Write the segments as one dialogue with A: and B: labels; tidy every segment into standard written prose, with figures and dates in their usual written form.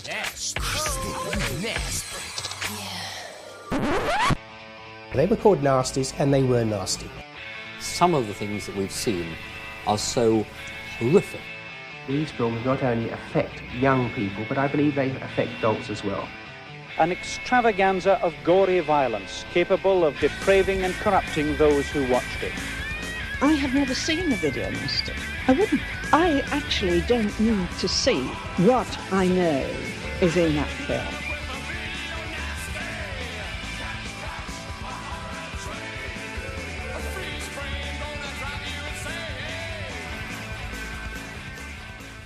A: Nasty. Nasty.
B: They were called Nasties, and they were nasty.
C: Some of the things that we've seen are so horrific.
D: These films not only affect young people, but I believe they affect adults as well.
E: An extravaganza of gory violence capable of depraving and corrupting those who watched it.
F: I have never seen a video nasty. I wouldn't. I actually don't need to see what I know is in that film.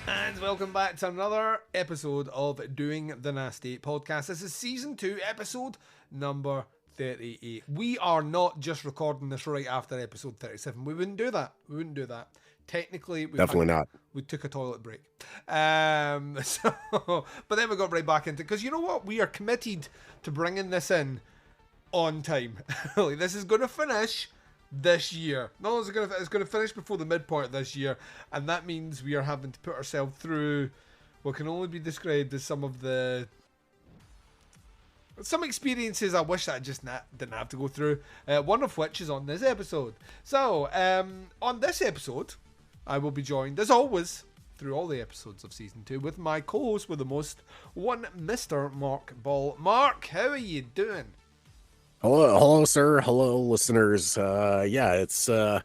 G: And welcome back to another episode of Doing the Nasty podcast. This is season 2, episode number 38. We are not just recording this right after episode 37. We wouldn't do that. Technically,
H: definitely not.
G: We took a toilet break. But then we got right back into it. Because you know what? We are committed to bringing this in on time. Like, this is going to finish this year. No, it's going to finish before the midpoint of this year. And that means we are having to put ourselves through what can only be described as some experiences I wish that I just didn't have to go through. One of which is on this episode. So, on this episode, I will be joined, as always, through all the episodes of Season 2, with my co-host with the most, one Mr. Mark Ball. Mark, how are you doing?
H: Hello, sir. Hello, listeners. It's, even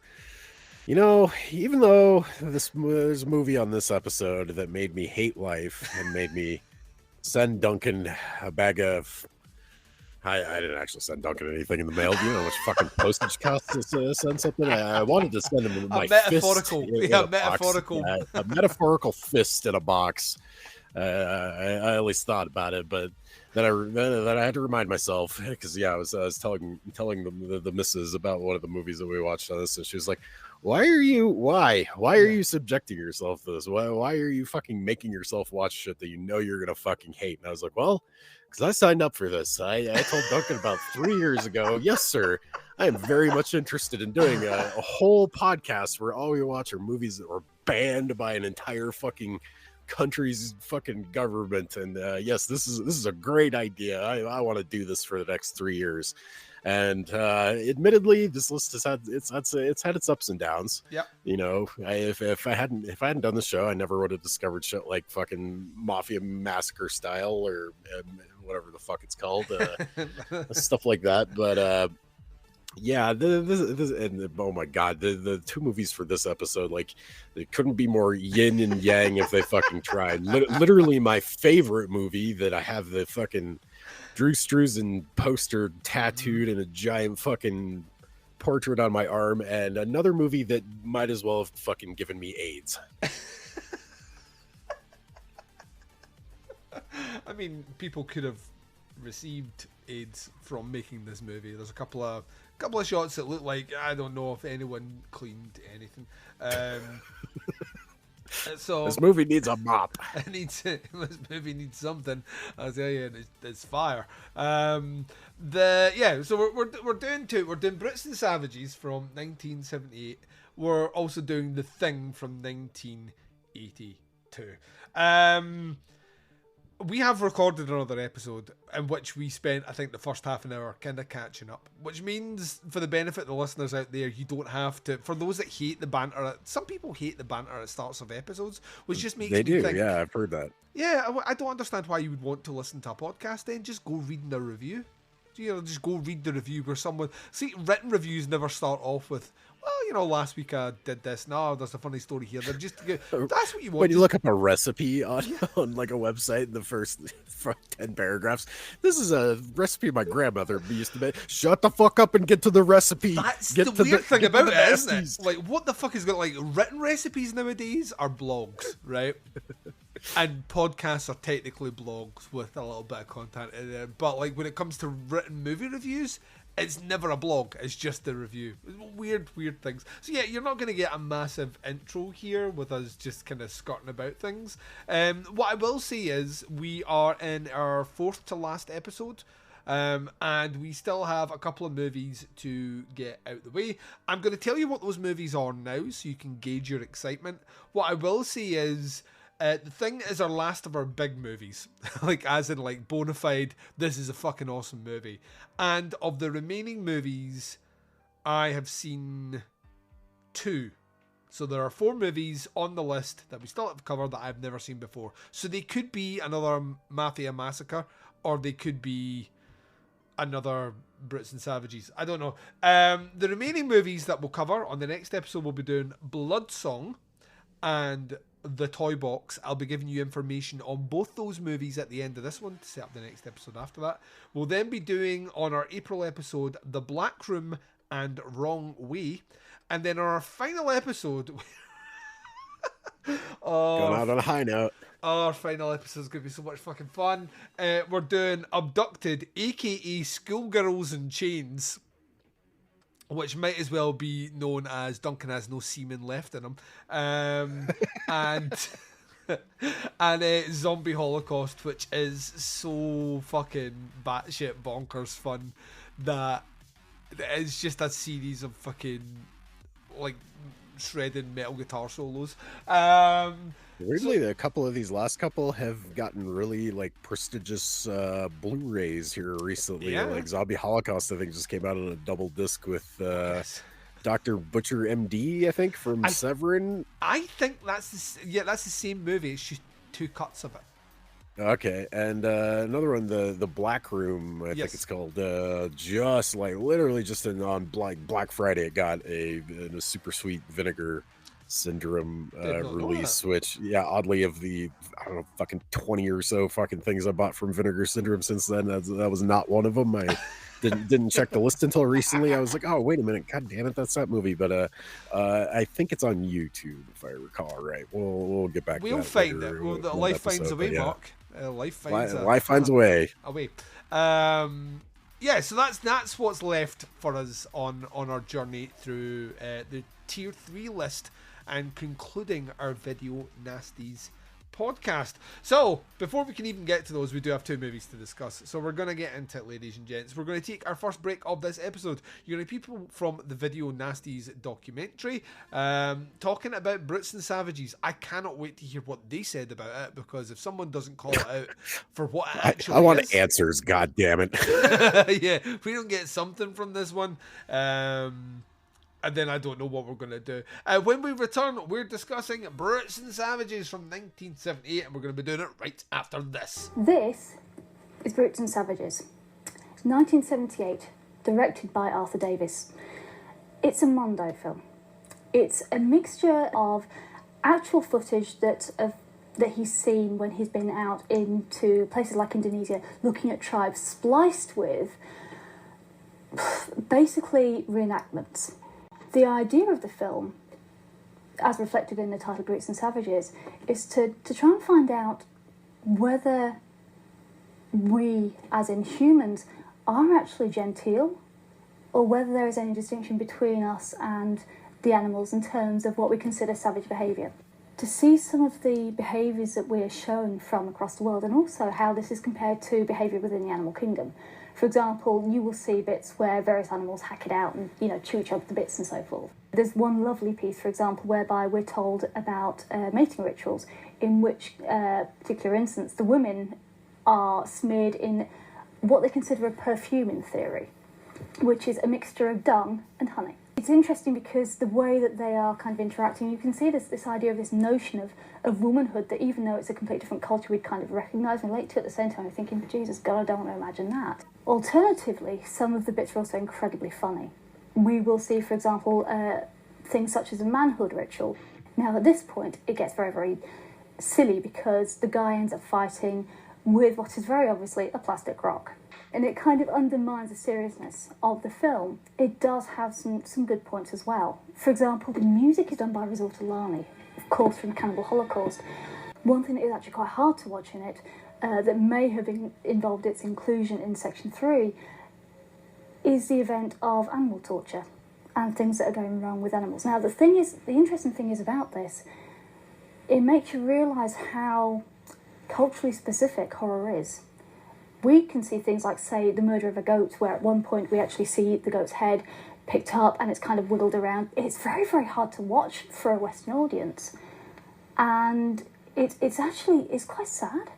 H: though there's a movie on this episode that made me hate life and made me send Duncan a bag of... I didn't actually send Duncan anything in the mail. Do you know how much fucking postage costs to send something? I wanted to send him my
G: metaphorical,
H: fist a metaphorical fist in a box. I at least thought about it, but then I had to remind myself because I was telling the missus about one of the movies that we watched on this, and she was like, Why are you subjecting yourself to this? Why are you fucking making yourself watch shit that you know you're gonna fucking hate? And I was like, well, because I signed up for this. I told Duncan about 3 years ago, yes, sir, I am very much interested in doing a whole podcast where all we watch are movies that were banned by an entire fucking country's fucking government. And yes, this is a great idea. I want to do this for the next 3 years. And admittedly, this list has had its ups and downs.
G: Yeah.
H: If I hadn't done the show, I never would have discovered shit like fucking Mafia Massacre Style or whatever the fuck it's called, stuff like that. But oh my god, the two movies for this episode, like, they couldn't be more yin and yang if they fucking tried. Literally, my favorite movie that I have the fucking Drew Struzan poster tattooed and a giant fucking portrait on my arm, and another movie that might as well have fucking given me AIDS.
G: I mean, people could have received AIDS from making this movie. There's a couple of shots that look like, I don't know if anyone cleaned anything. So
H: this movie needs a mop.
G: This movie needs something. I'll tell you, it's fire. So we're doing Brits and Savages from 1978. We're also doing The Thing from 1982. We have recorded another episode in which we spent, I think, the first half an hour kind of catching up, which means, for the benefit of the listeners out there, you don't have to, for those that hate the banter, some people hate the banter at starts of episodes, which just makes me think,
H: yeah, I've heard that.
G: Yeah, I don't understand why you would want to listen to a podcast then. Just go read the review. Just go read the review where someone... See, written reviews never start off with, well, last week I did this. No, there's a funny story here. They're just... That's what you want.
H: When you look up a recipe on like a website in the first 10 paragraphs, this is a recipe my grandmother used to make. Shut the fuck up and get to the recipe.
G: That's the weird thing about it, isn't it? Like, what the fuck is going... Like, written recipes nowadays are blogs, right? And podcasts are technically blogs with a little bit of content in there. But, like, when it comes to written movie reviews, it's never a blog. It's just a review. Weird things. So, yeah, you're not going to get a massive intro here with us just kind of skirting about things. What I will say is we are in our fourth to last episode. And we still have a couple of movies to get out the way. I'm going to tell you what those movies are now so you can gauge your excitement. What I will say is... The Thing is our last of our big movies. Like, as in, like, bona fide, this is a fucking awesome movie. And of the remaining movies, I have seen 2. So there are 4 movies on the list that we still have covered that I've never seen before. So they could be another Mafia Massacre, or they could be another Brits and Savages. I don't know. The remaining movies that we'll cover on the next episode, we'll be doing Blood Song and The Toy Box. I'll be giving you information on both those movies at the end of this one to set up the next episode after that. We'll then be doing, on our April episode, The Black Room and Wrong Way. And then our final episode...
H: Going out on a high note.
G: Our final episode is going to be so much fucking fun. We're doing Abducted, aka Schoolgirls in Chains, which might as well be known as Duncan has no semen left in him. And Zombie Holocaust, which is so fucking batshit bonkers fun that it's just a series of fucking like shredded metal guitar solos.
H: Weirdly, a couple of these last couple have gotten really like prestigious Blu-rays here recently.
G: Yeah.
H: Like Zombie Holocaust, I think, just came out on a double disc with Dr. Butcher MD, I think, from Severin.
G: I think that's the same movie. It's just 2 cuts of it.
H: Okay, and another one, the Black Room, I think it's called. Just like literally just on Black Friday, it got a super sweet Vinegar Syndrome release, which oddly of the I don't know fucking 20 or so fucking things I bought from Vinegar Syndrome since then, that was not one of them. I didn't check the list until recently. I was like, oh wait a minute, god damn it, that's that movie. But I think it's on YouTube if I recall right. We'll get back.
G: We'll
H: to that
G: find
H: later,
G: it. Well, the life finds a way, Mark. Life finds
H: a way.
G: So that's what's left for us on our journey through the tier 3 list and concluding our Video Nasties podcast. So before we can even get to those, we do have 2 movies to discuss, so we're going to get into it, ladies and gents. We're going to take our first break of this episode. You're going to people from the Video Nasties documentary talking about Brits and Savages. I cannot wait to hear what they said about it, because if someone doesn't call it out for what it actually
H: I want
G: is,
H: answers, god damn it.
G: yeah, if we don't get something from this one, and then I don't know what we're going to do. When we return, we're discussing Brits and Savages from 1978, and we're going to be doing it right after this.
I: This is Brits and Savages, 1978, directed by Arthur Davis. It's a mondo film. It's a mixture of actual footage that he's seen when he's been out into places like Indonesia, looking at tribes, spliced with basically reenactments. The idea of the film, as reflected in the title Brits and Savages, is to try and find out whether we, as in humans, are actually genteel, or whether there is any distinction between us and the animals in terms of what we consider savage behaviour. To see some of the behaviours that we are shown from across the world, and also how this is compared to behaviour within the animal kingdom. For example, you will see bits where various animals hack it out and, chew each other to bits and so forth. There's one lovely piece, for example, whereby we're told about mating rituals, in which particular instance the women are smeared in what they consider a perfume in theory, which is a mixture of dung and honey. It's interesting because the way that they are kind of interacting, you can see this idea of this notion of womanhood that, even though it's a completely different culture, we'd kind of recognise and relate to at the same time. I'm thinking, Jesus God, I don't want to imagine that. Alternatively, some of the bits are also incredibly funny. We will see, for example, things such as a manhood ritual. Now, at this point, it gets very, very silly because the guy ends up fighting with what is very obviously a plastic rock. And it kind of undermines the seriousness of the film. It does have some good points as well. For example, the music is done by Rizal Talani, of course, from Cannibal Holocaust. One thing that is actually quite hard to watch in it, that may have involved its inclusion in Section 3, is the event of animal torture and things that are going wrong with animals. Now, the interesting thing is about this, it makes you realise how culturally specific horror is. We can see things like, say, the murder of a goat, where at one point we actually see the goat's head picked up and it's kind of wiggled around. It's very, very hard to watch for a Western audience. And it's quite sad,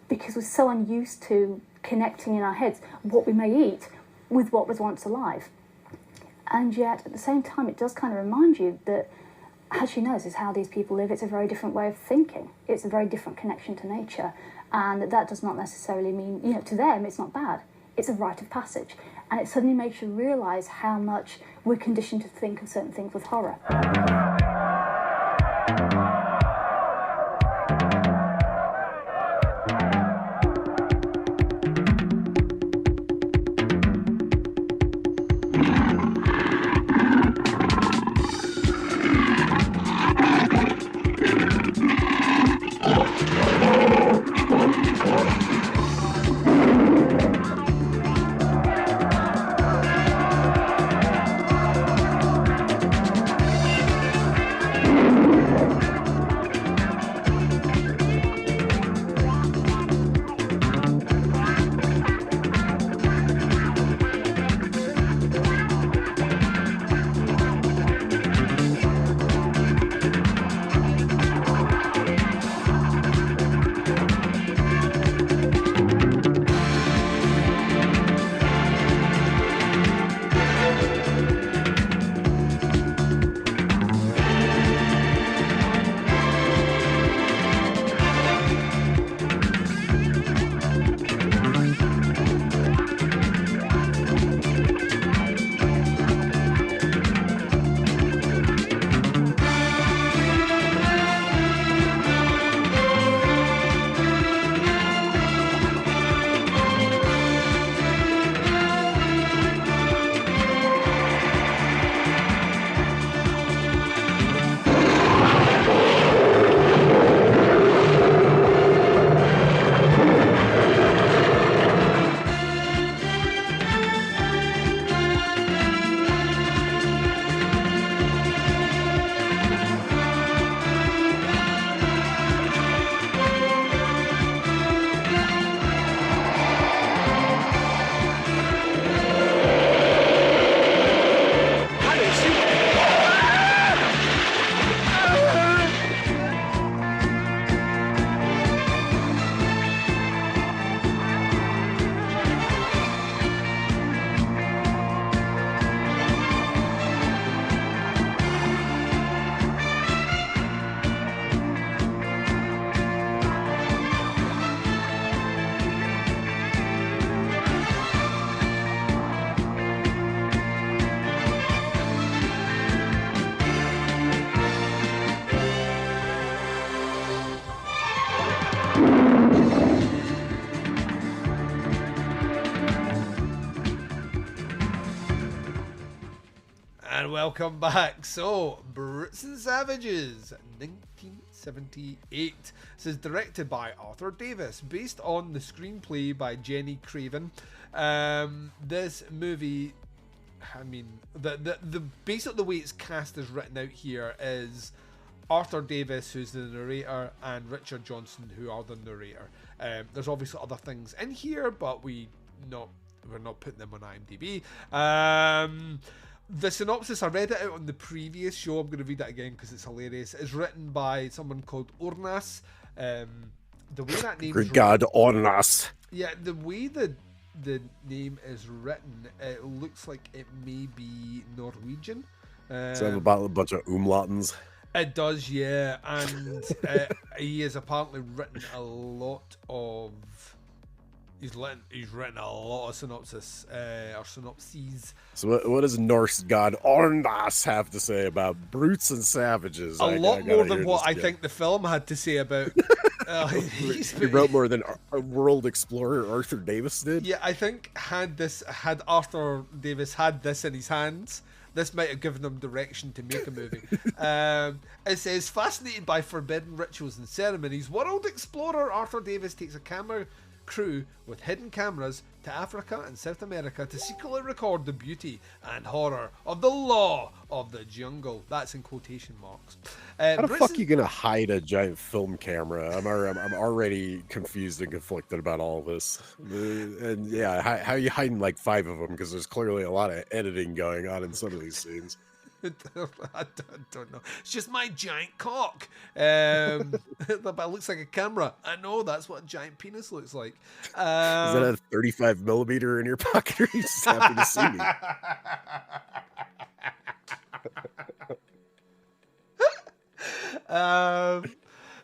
I: because we're so unused to connecting in our heads what we may eat with what was once alive. And yet, at the same time, it does kind of remind you that, as you know, this is how these people live. It's a very different way of thinking. It's a very different connection to nature. And that does not necessarily mean, to them, it's not bad. It's a rite of passage. And it suddenly makes you realise how much we're conditioned to think of certain things with horror.
G: And welcome back. So, Brutes and Savages, 1978. This is directed by Arthur Davis, based on the screenplay by Jenny Craven. This movie, I mean, the basically the way it's cast is written out here is Arthur Davis, who's the narrator, and Richard Johnson, who are the narrator. There's obviously other things in here, but we're not putting them on IMDb. The synopsis, I read it out on the previous show. I'm going to read that again because it's hilarious. It's written by someone called Ornas. The way that name
H: Good God, Ornas.
G: Yeah, the way the name is written, it looks like it may be Norwegian.
H: Does it have about a bunch of umlautens?
G: It does, yeah. And he has apparently written a lot of... He's written a lot of synopses.
H: So what does Norse god Ornas have to say about Brutes and Savages?
G: A lot more than what I think the film had to say about...
H: he wrote more than world explorer Arthur Davis did?
G: Yeah, I think had Arthur Davis had this in his hands, this might have given him direction to make a movie. It says, fascinated by forbidden rituals and ceremonies, world explorer Arthur Davis takes a camera crew with hidden cameras to Africa and South America to secretly record the beauty and horror of the law of the jungle. That's in quotation marks.
H: How the fuck are you gonna hide a giant film camera? I'm already confused and conflicted about all this. And yeah, how are you hiding like 5 of them? Because there's clearly a lot of editing going on in some of these scenes.
G: I don't know. It's just my giant cock. But it looks like a camera. I know, that's what a giant penis looks like.
H: Is that a 35 millimeter in your pocket, or are you just happy to see me?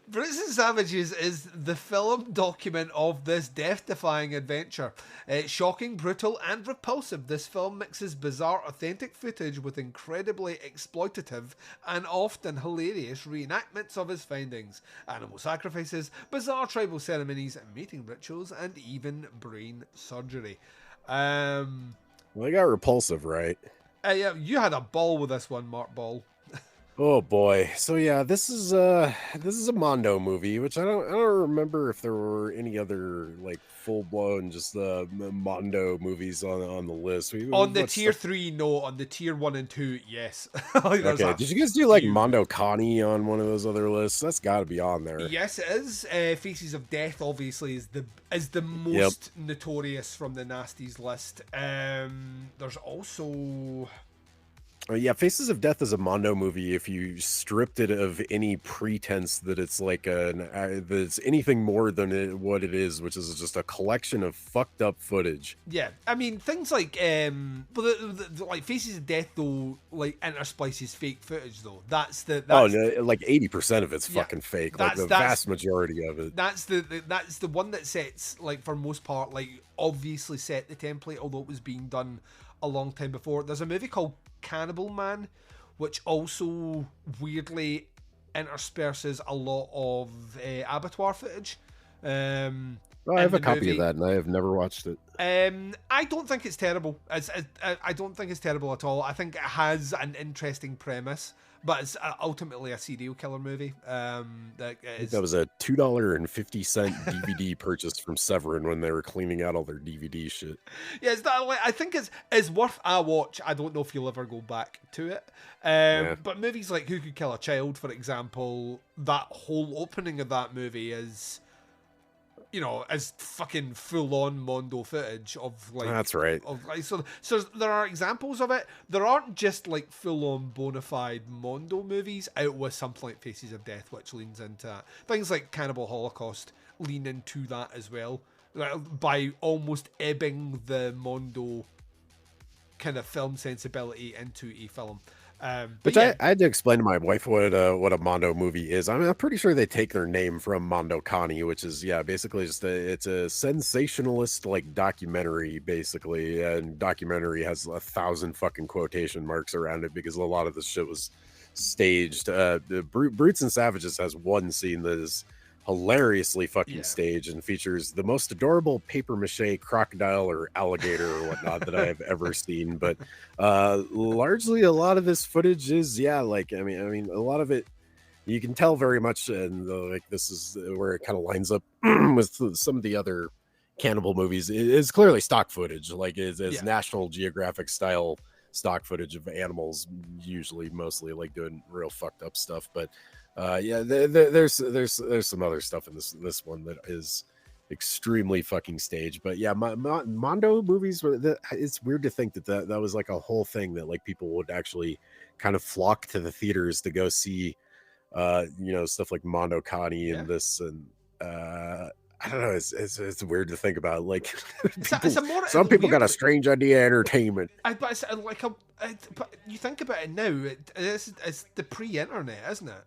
G: Brutes and Savages is the film document of this death-defying adventure. It's shocking, brutal, and repulsive. This film mixes bizarre, authentic footage with incredibly exploitative and often hilarious reenactments of his findings. Animal sacrifices, bizarre tribal ceremonies, mating rituals, and even brain surgery.
H: Well, they got repulsive, right?
G: Yeah, you had a ball with this one, Mark Ball.
H: Oh boy. So yeah, this is a Mondo movie, which I don't remember if there were any other like full blown just Mondo movies on the list.
G: On the tier 3, no. On the tier 1 and 2, yes.
H: Okay. Did you guys do like Mondo Connie on one of those other lists? That's got to be on there.
G: Yes, it is. Faces of Death obviously is the most notorious from the Nasties list. There's also.
H: Yeah, Faces of Death is a Mondo movie if you stripped it of any pretense that it's like that it's anything more than what it is, which is just a collection of fucked up footage.
G: Yeah, I mean things like like Faces of Death though, like intersplices fake footage though. That's no,
H: like 80% of it's fucking fake. Like the vast majority of it.
G: That's the one that sets, like for most part, like obviously set the template, although it was being done a long time before. There's a movie called Cannibal Man, which also weirdly intersperses a lot of abattoir footage.
H: I have a copy of that, and I have never watched it.
G: I don't think it's terrible. I don't think it's terrible at all. I think it has an interesting premise, but it's ultimately a serial killer movie. That was
H: a $2.50 DVD purchase from Severin when they were cleaning out all their DVD shit.
G: Yeah, I think it's worth a watch. I don't know if you'll ever go back to it. But movies like Who Could Kill a Child, for example, that whole opening of that movie is, you know, as fucking full-on Mondo footage of like.
H: That's right.
G: Of like, so there are examples of it. There aren't just like full-on bona fide Mondo movies out with something like Faces of Death, which leans into that. Things like Cannibal Holocaust lean into that as well, by almost ebbing the Mondo kind of film sensibility into a film.
H: But yeah. I had to explain to my wife what a Mondo movie is. I mean, I'm pretty sure they take their name from Mondo Connie, which is basically just it's a sensationalist like documentary basically, and documentary has 1,000 fucking quotation marks around it because a lot of this shit was staged. The Brutes and Savages has one scene that is hilariously fucking staged and features the most adorable paper mache crocodile or alligator or whatnot that I have ever seen. But largely a lot of this footage is I mean a lot of it you can tell very much, and like this is where it kind of lines up with some of the other cannibal movies. It is clearly stock footage, like is National Geographic style stock footage of animals, usually mostly like doing real fucked up stuff. But there's some other stuff in this one that is extremely fucking staged. But yeah, Mondo movies it's weird to think that was like a whole thing that like people would actually kind of flock to the theaters to go see stuff like Mondo Connie and this, and I don't know, it's weird to think about. Like some people got a strange idea of entertainment.
G: But you think about it now, it's the pre-internet, isn't it?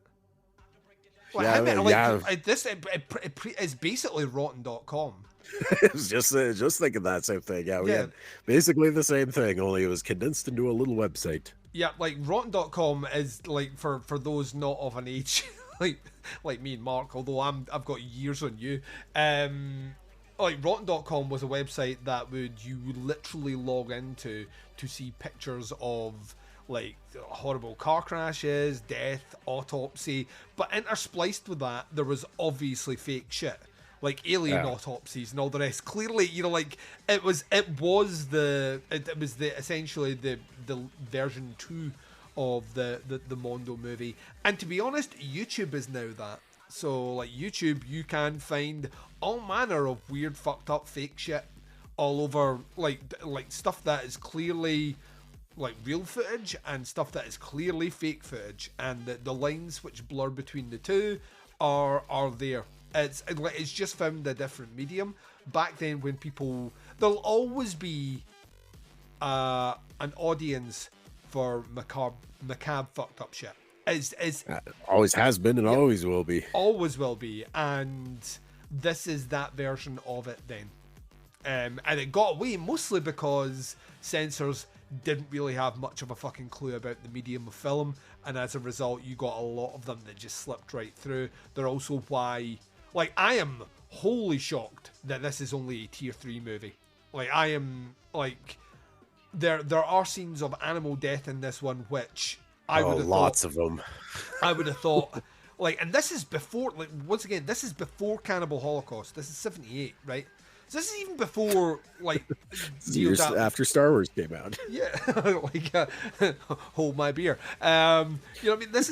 G: This is basically rotten.com.
H: It was just thinking that same thing. We had basically the same thing, only it was condensed into a little website.
G: Yeah, like rotten.com is like for those not of an age like me and Mark, although I've got years on you. Like rotten.com was a website that you would literally log into to see pictures of like horrible car crashes, death, autopsy, but interspersed with that there was obviously fake shit like alien autopsies and all the rest. Clearly, it was essentially the version 2 of the Mondo movie. And to be honest, YouTube is now that. So like YouTube, you can find all manner of weird, fucked up, fake shit all over, like stuff that is clearly like real footage and stuff that is clearly fake footage, and the lines which blur between the two are there. It's just found a different medium. Back then, when there'll always be an audience for macabre fucked up shit.
H: Always has been and always will be.
G: Always will be, and this is that version of it then. And it got away mostly because censors didn't really have much of a fucking clue about the medium of film, and as a result you got a lot of them that just slipped right through. They're also why, like, I am wholly shocked that this is only a tier 3 movie. Like, I am, like, there are scenes of animal death in this one which I would have
H: lots of them.
G: I would have thought, like, and this is before, like, once again, this is before Cannibal Holocaust. This is 78, right? So this is even before, like,
H: years after Star Wars came out.
G: Yeah, like, hold my beer. You know what I mean? This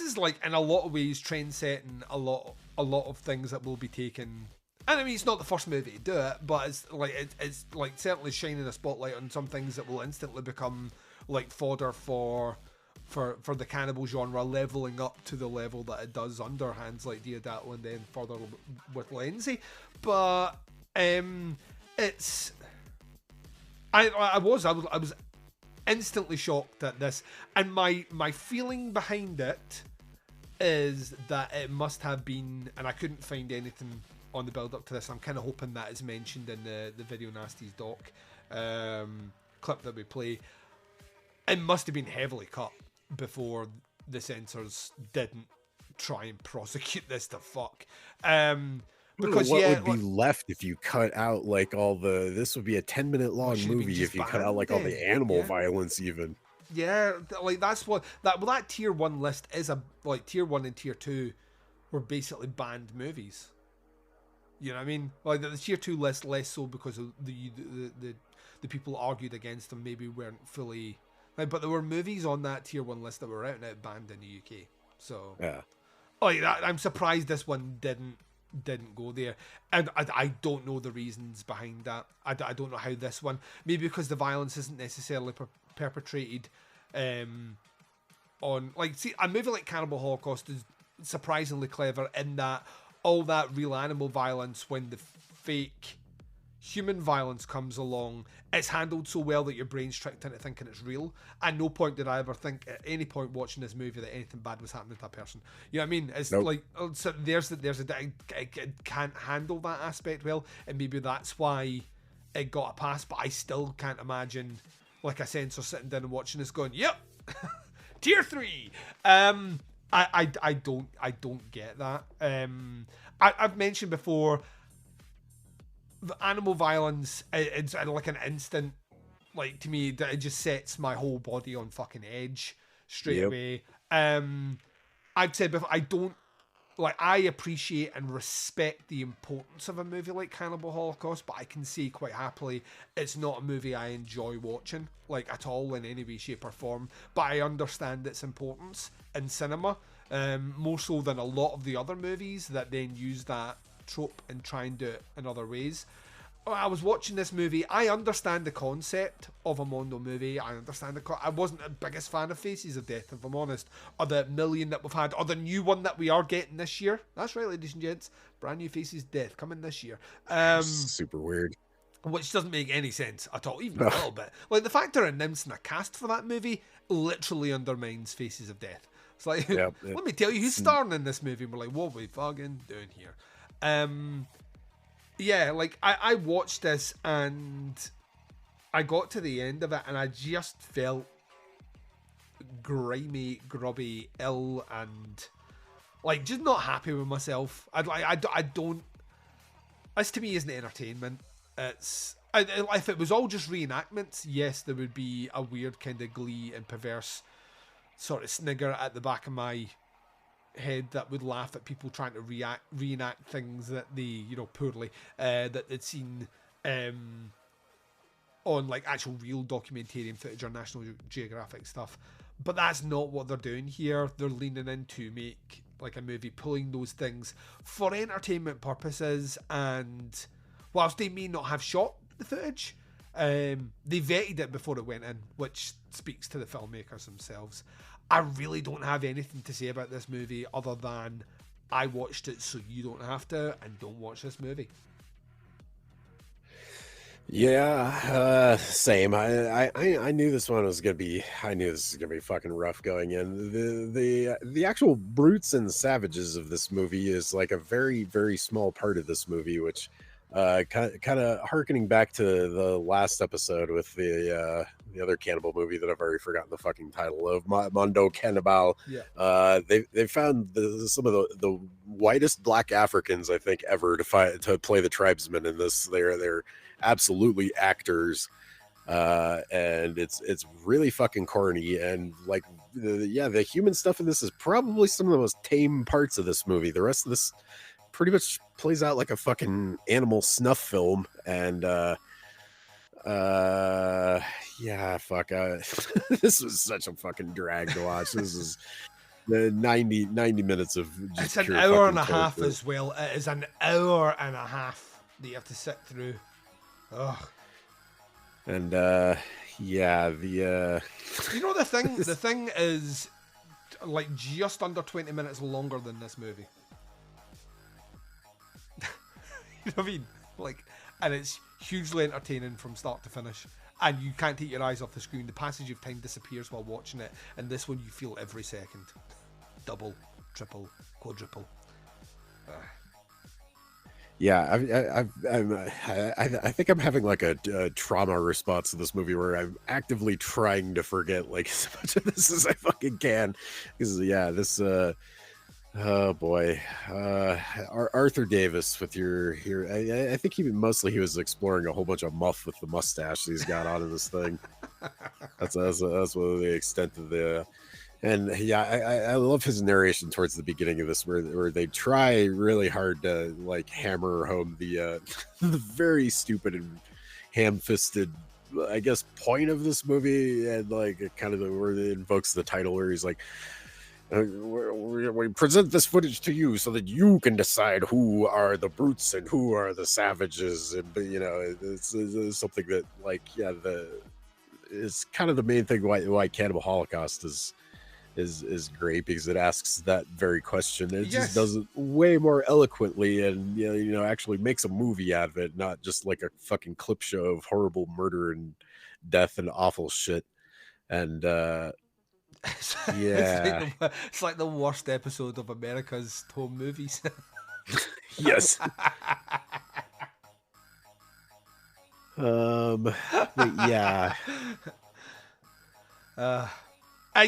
G: is like, in a lot of ways, trend setting a lot of things that will be taken. And I mean, it's not the first movie to do it, but it's like certainly shining a spotlight on some things that will instantly become like fodder for the cannibal genre, leveling up to the level that it does under hands like Diodato and then further with Lenzi. But it's I was instantly shocked at this, and my feeling behind it is that it must have been, and I couldn't find anything on the build up to this. I'm kind of hoping that is mentioned in the Video Nasties doc clip that we play. It must have been heavily cut before the censors didn't try and prosecute this to fuck. Because
H: what would be left if you cut out like all the? This would be a 10-minute long movie if you cut out like all the animal violence even.
G: Yeah, like that's what that tier 1 list is like tier 1 and tier 2 were basically banned movies. You know what I mean? Like the tier 2 list less so because of the people argued against them maybe weren't fully. Like, but there were movies on that tier 1 list that were out and out banned in the UK. So yeah, like I'm surprised this one didn't go there, and I don't know the reasons behind that. I don't know how this one, maybe because the violence isn't necessarily perpetrated on, like, see, a movie like Cannibal Holocaust is surprisingly clever in that all that real animal violence, when the fake human violence comes along, it's handled so well that your brain's tricked into thinking it's real. At no point did I ever think at any point watching this movie that anything bad was happening to that person. You know what I mean? It's like, so it can't handle that aspect well, and maybe that's why it got a pass. But I still can't imagine like a censor sitting down and watching this going, "Yep, tier 3." I don't get that. I've mentioned before, the animal violence, it's like an instant, like, to me, that it just sets my whole body on fucking edge straight away. I've said before, I appreciate and respect the importance of a movie like Cannibal Holocaust, but I can say quite happily it's not a movie I enjoy watching, like, at all in any way, shape or form. But I understand its importance in cinema, more so than a lot of the other movies that then use that trope and try and do it in other ways. I was watching this movie. I understand the concept of a Mondo movie. I understand I wasn't the biggest fan of Faces of Death, if I'm honest, or the million that we've had, or the new one that we are getting this year. That's right, ladies and gents, brand new Faces of Death coming this year.
H: Super weird.
G: Which doesn't make any sense at all, even a little bit. Like, the fact they're announcing a cast for that movie literally undermines Faces of Death. It's like, let me tell you who's starring in this movie. And we're like, what are we fucking doing here? Yeah, like, I watched this and I got to the end of it and I just felt grimy, grubby, ill, and like just not happy with myself. I don't. This to me isn't entertainment. It's if it was all just reenactments, yes, there would be a weird kind of glee and perverse sort of snigger at the back of my head that would laugh at people trying to reenact things that they, you know, poorly, that they'd seen on like actual real documentarian footage or National Geographic stuff. But that's not what they're doing here. They're leaning in to make like a movie, pulling those things for entertainment purposes, and whilst they may not have shot the footage, They vetted it before it went in, which speaks to the filmmakers themselves. I really don't have anything to say about this movie other than I watched it so you don't have to, and don't watch this movie.
H: Yeah, same. I knew this one was gonna be. I knew this was gonna be fucking rough going in. The actual brutes and savages of this movie is like a very, very small part of this movie, which kind of harkening back to the last episode with the other cannibal movie that I've already forgotten the fucking title of, Mondo Cannibal.
G: Yeah.
H: They found some of the whitest black Africans I think ever to play the tribesmen in this. They're absolutely actors, and it's really fucking corny, and like the human stuff in this is probably some of the most tame parts of this movie. The rest of this pretty much plays out like a fucking animal snuff film, and yeah, fuck, this was such a fucking drag to watch. This is the 90 minutes of just
G: it's an hour and a half as well. It is an hour and a half that you have to sit through. Ugh.
H: And yeah, the
G: you know, the thing is like just under 20 minutes longer than this movie. You know what I mean? Like, and it's hugely entertaining from start to finish, and you can't take your eyes off the screen. The passage of time disappears while watching it, and this one you feel every second. Double, triple, quadruple.
H: Yeah, I think I'm having like a trauma response to this movie where I'm actively trying to forget like as much of this as I fucking can. Because yeah, this oh boy, Arthur Davis with your I think he was exploring a whole bunch of muff with the mustache that he's got on in this thing. That's one of the extent of the. And yeah, I love his narration towards the beginning of this, where they try really hard to like hammer home the the very stupid and ham-fisted, I guess, point of this movie, and like kind of where it invokes the title, where he's like, "We present this footage to you so that you can decide who are the brutes and who are the savages," and you know, it's something that like it's kind of the main thing why Cannibal Holocaust is great, because it asks that very question. It just does it way more eloquently, and you know actually makes a movie out of it, not just like a fucking clip show of horrible murder and death and awful shit. And yeah,
G: it's like the worst episode of America's home movies.
H: Yes. But yeah.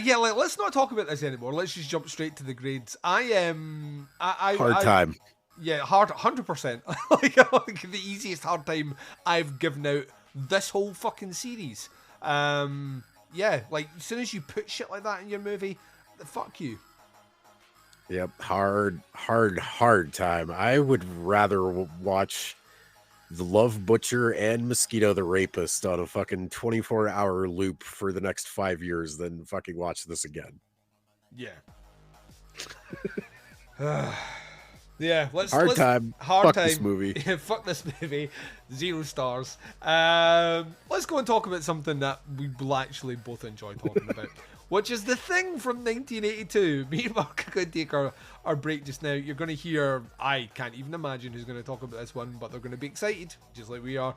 G: Yeah, let's not talk about this anymore. Let's just jump straight to the grades.
H: Hard time.
G: Yeah, hard, 100%. like the easiest hard time I've given out this whole fucking series. Yeah, like as soon as you put shit like that in your movie, fuck you.
H: Yep, hard time. I would rather watch The Love Butcher and Mosquito the Rapist on a fucking 24-hour loop for the next 5 years than fucking watch this again.
G: Yeah. Yeah,
H: hard time. Fuck this movie.
G: Yeah, fuck this movie. 0 stars. Let's go and talk about something that we will actually both enjoy talking about, which is The Thing from 1982. Me and Mark are going to take our break just now. You're going to hear, I can't even imagine who's going to talk about this one, but they're going to be excited, just like we are.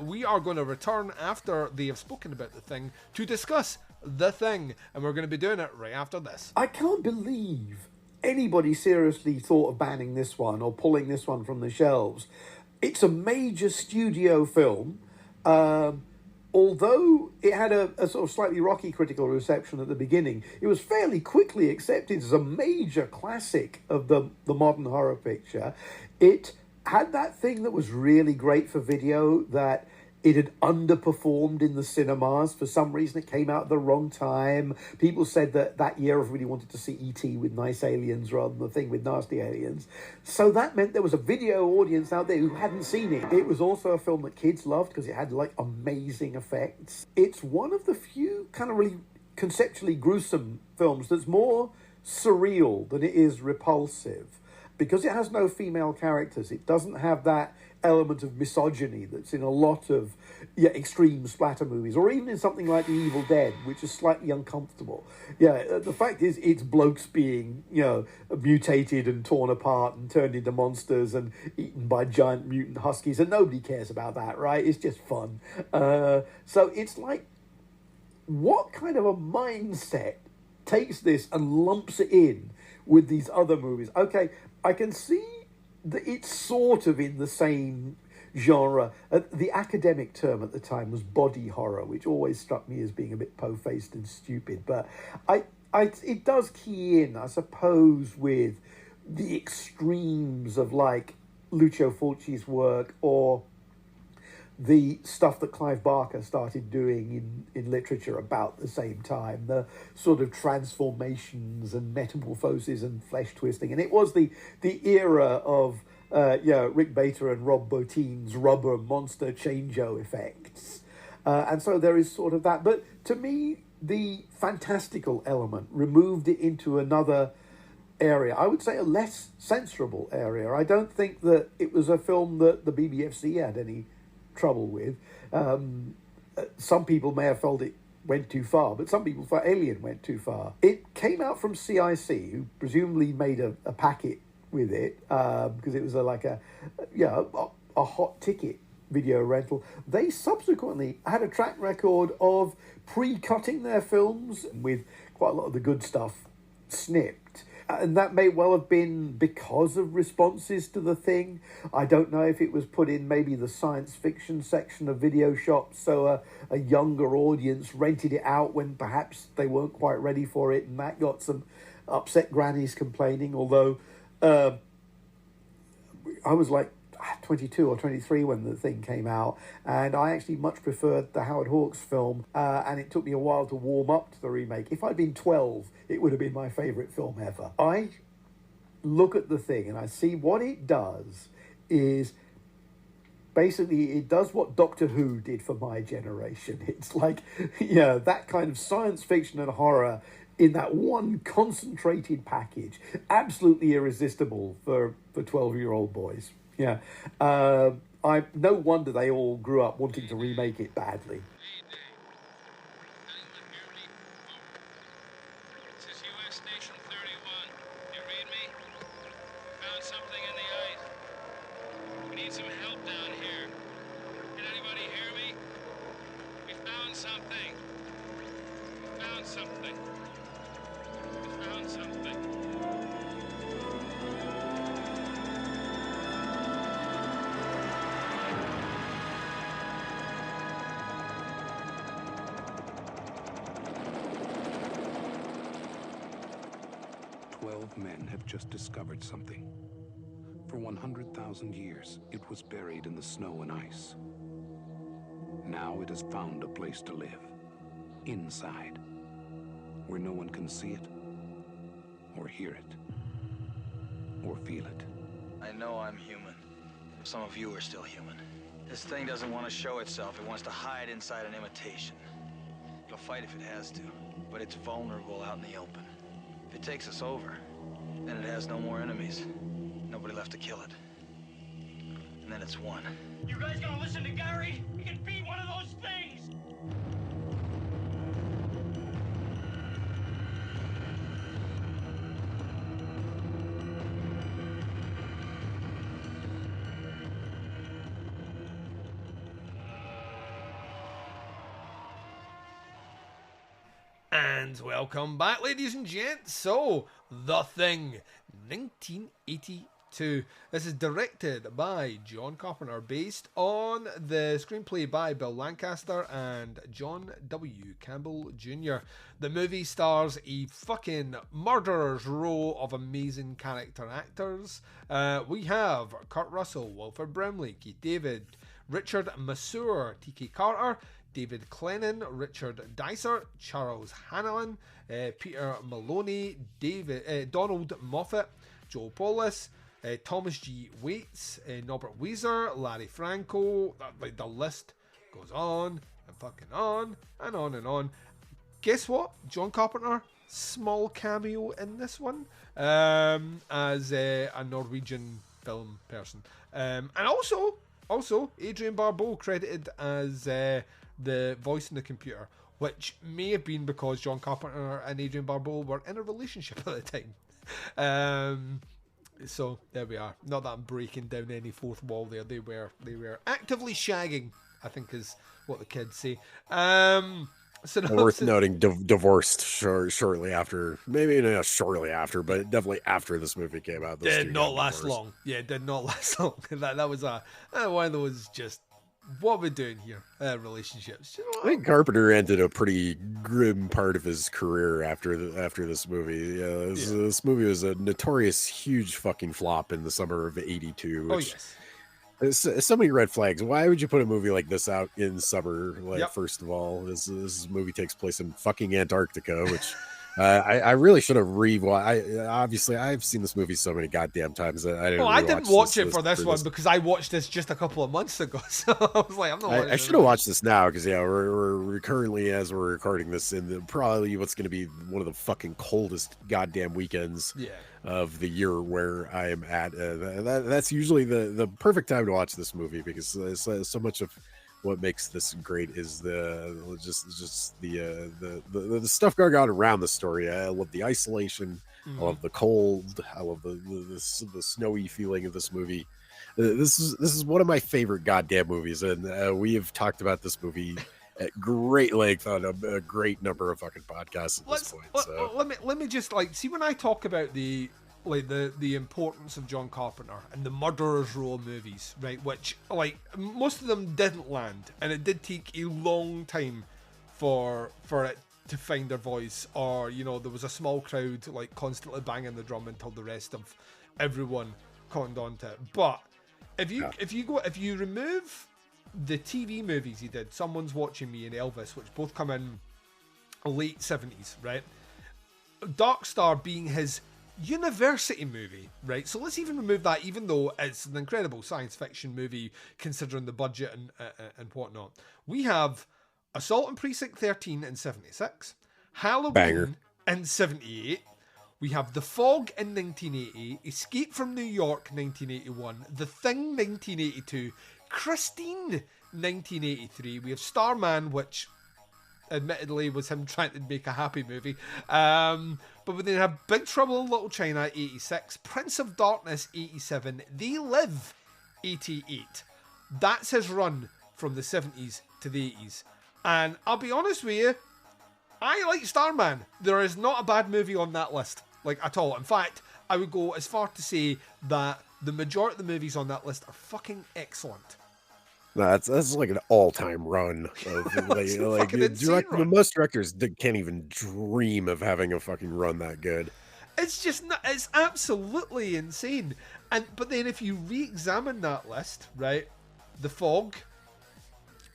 G: We are going to return after they have spoken about The Thing to discuss The Thing, and we're going to be doing it right after this.
J: I can't believe anybody seriously thought of banning this one or pulling this one from the shelves. It's a major studio film. Although it had a sort of slightly rocky critical reception at the beginning, it was fairly quickly accepted as a major classic of the modern horror picture. It had that thing that was really great for video, that it had underperformed in the cinemas. For some reason, it came out at the wrong time. People said that year everybody wanted to see E.T. with nice aliens rather than The Thing with nasty aliens. So that meant there was a video audience out there who hadn't seen it. It was also a film that kids loved because it had like amazing effects. It's one of the few kind of really conceptually gruesome films that's more surreal than it is repulsive. because it has no female characters, it doesn't have that element of misogyny that's in a lot of extreme splatter movies, or even in something like The Evil Dead, which is slightly uncomfortable. The fact is, it's blokes being, mutated and torn apart and turned into monsters and eaten by giant mutant huskies, and nobody cares about that, right? It's just fun. So it's like, what kind of a mindset takes this and lumps it in with these other movies? Okay, I can see that it's sort of in the same genre. The academic term at the time was body horror, which always struck me as being a bit po-faced and stupid. But it does key in, I suppose, with the extremes of like Lucio Fulci's work, or the stuff that Clive Barker started doing in literature about the same time, the sort of transformations and metamorphoses and flesh twisting. And it was the era of Rick Bader and Rob Bottin's rubber monster changeo effects. And so there is sort of that. But to me, the fantastical element removed it into another area. I would say a less censorable area. I don't think that it was a film that the BBFC had any trouble with. Some people may have felt it went too far, but some people thought Alien went too far. It came out from CIC, who presumably made a packet with it, because it was a hot ticket video rental. They subsequently had a track record of pre-cutting their films with quite a lot of the good stuff snipped. And that may well have been because of responses to The Thing. I don't know if it was put in maybe the science fiction section of video shops, so a younger audience rented it out when perhaps they weren't quite ready for it, and that got some upset grannies complaining. Although I was like 22 or 23 when The Thing came out, and I actually much preferred the Howard Hawks film, and it took me a while to warm up to the remake. If I'd been 12, it would have been my favourite film ever. I look at The Thing and I see what it does is basically it does what Doctor Who did for my generation. It's like, that kind of science fiction and horror in that one concentrated package. Absolutely irresistible for 12-year-old boys. No wonder they all grew up wanting to remake it badly.
K: This is US Station 31. You read me? Found something in the ice. We need some help down here. Can anybody hear me? We found something. We found something. We found something.
L: 12 men have just discovered something. For 100,000 years, it was buried in the snow and ice. Now it has found a place to live. Inside. Where no one can see it, or hear it, or feel it.
M: I know I'm human. Some of you are still human. This thing doesn't want to show itself. It wants to hide inside an imitation. It'll fight if it has to, but it's vulnerable out in the open. If it takes us over, then it has no more enemies. Nobody left to kill it. And then it's won.
K: You guys gonna listen to Gary? We can beat one of those things!
G: And welcome back, ladies and gents. So, The Thing, 1982. This is directed by John Carpenter, based on the screenplay by Bill Lancaster and John W. Campbell Jr. The movie stars a fucking murderer's row of amazing character actors. We have Kurt Russell, Wilford Brimley, Keith David, Richard Masur, T.K. Carter, David Clennon, Richard Dicer, Charles Hanlon, Peter Maloney, Donald Moffat, Joe Polis, Thomas G. Waits, Norbert Wieser, Larry Franco. The list goes on and fucking on and on and on. Guess what? John Carpenter small cameo in this one as a Norwegian film person. And also Adrian Barbeau credited as the voice in the computer, which may have been because John Carpenter and Adrian Barbeau were in a relationship at the time. So there we are. Not that I'm breaking down any fourth wall there. They were actively shagging, I think is what the kids say.
H: Worth noting, divorced shortly after, maybe not shortly after, but definitely after this movie came out.
G: Did not last long. Yeah, it did not last long. That was one of those just, what we're doing here, relationships. You know,
H: I think Carpenter ended a pretty grim part of his career after this movie. This movie was a notorious huge fucking flop in the summer of '82.
G: Oh yes.
H: So many red flags. Why would you put a movie like this out in summer? First of all, this movie takes place in fucking Antarctica, which I really should have obviously I've seen this movie so many goddamn times that I didn't
G: watch it for this one because I watched this just a couple of months ago. So I was like, I'm not.
H: I should have watched this now because we're currently, as we're recording this, in probably what's going to be one of the fucking coldest goddamn weekends. Of the year where I am at. That's usually the perfect time to watch this movie because so much of what makes this great is the stuff going on around the story. I love the isolation. I love the cold. I love the snowy feeling of this movie. This is one of my favorite goddamn movies, and we have talked about this movie at great length on a great number of fucking podcasts at this point.
G: Let me just see when I talk about the importance of John Carpenter and the Murderer's Row movies, right? Which most of them didn't land, and it did take a long time for it to find their voice, or there was a small crowd constantly banging the drum until the rest of everyone cottoned on to it. But if you remove the TV movies he did, Someone's Watching Me and Elvis, which both come in late 70s, right? Dark Star being his university movie, right? So let's even remove that, even though it's an incredible science fiction movie considering the budget and whatnot. We have Assault on Precinct 13 in 76, Halloween in 78, we have The Fog in 1980, Escape from New York 1981, The Thing 1982, Christine 1983, we have Starman, which admittedly was him trying to make a happy movie, but we then have Big Trouble in Little China 86, Prince of Darkness 87, They Live 88. That's his run from the 70s to the 80s, and I'll be honest with you, I like Starman. There is not a bad movie on that list, at all. In fact, I would go as far to say that the majority of the movies on that list are fucking excellent.
H: No, that's like an all-time run of most directors can't even dream of having a fucking run that good.
G: It's just it's absolutely insane. But then if you re-examine that list, right, The Fog,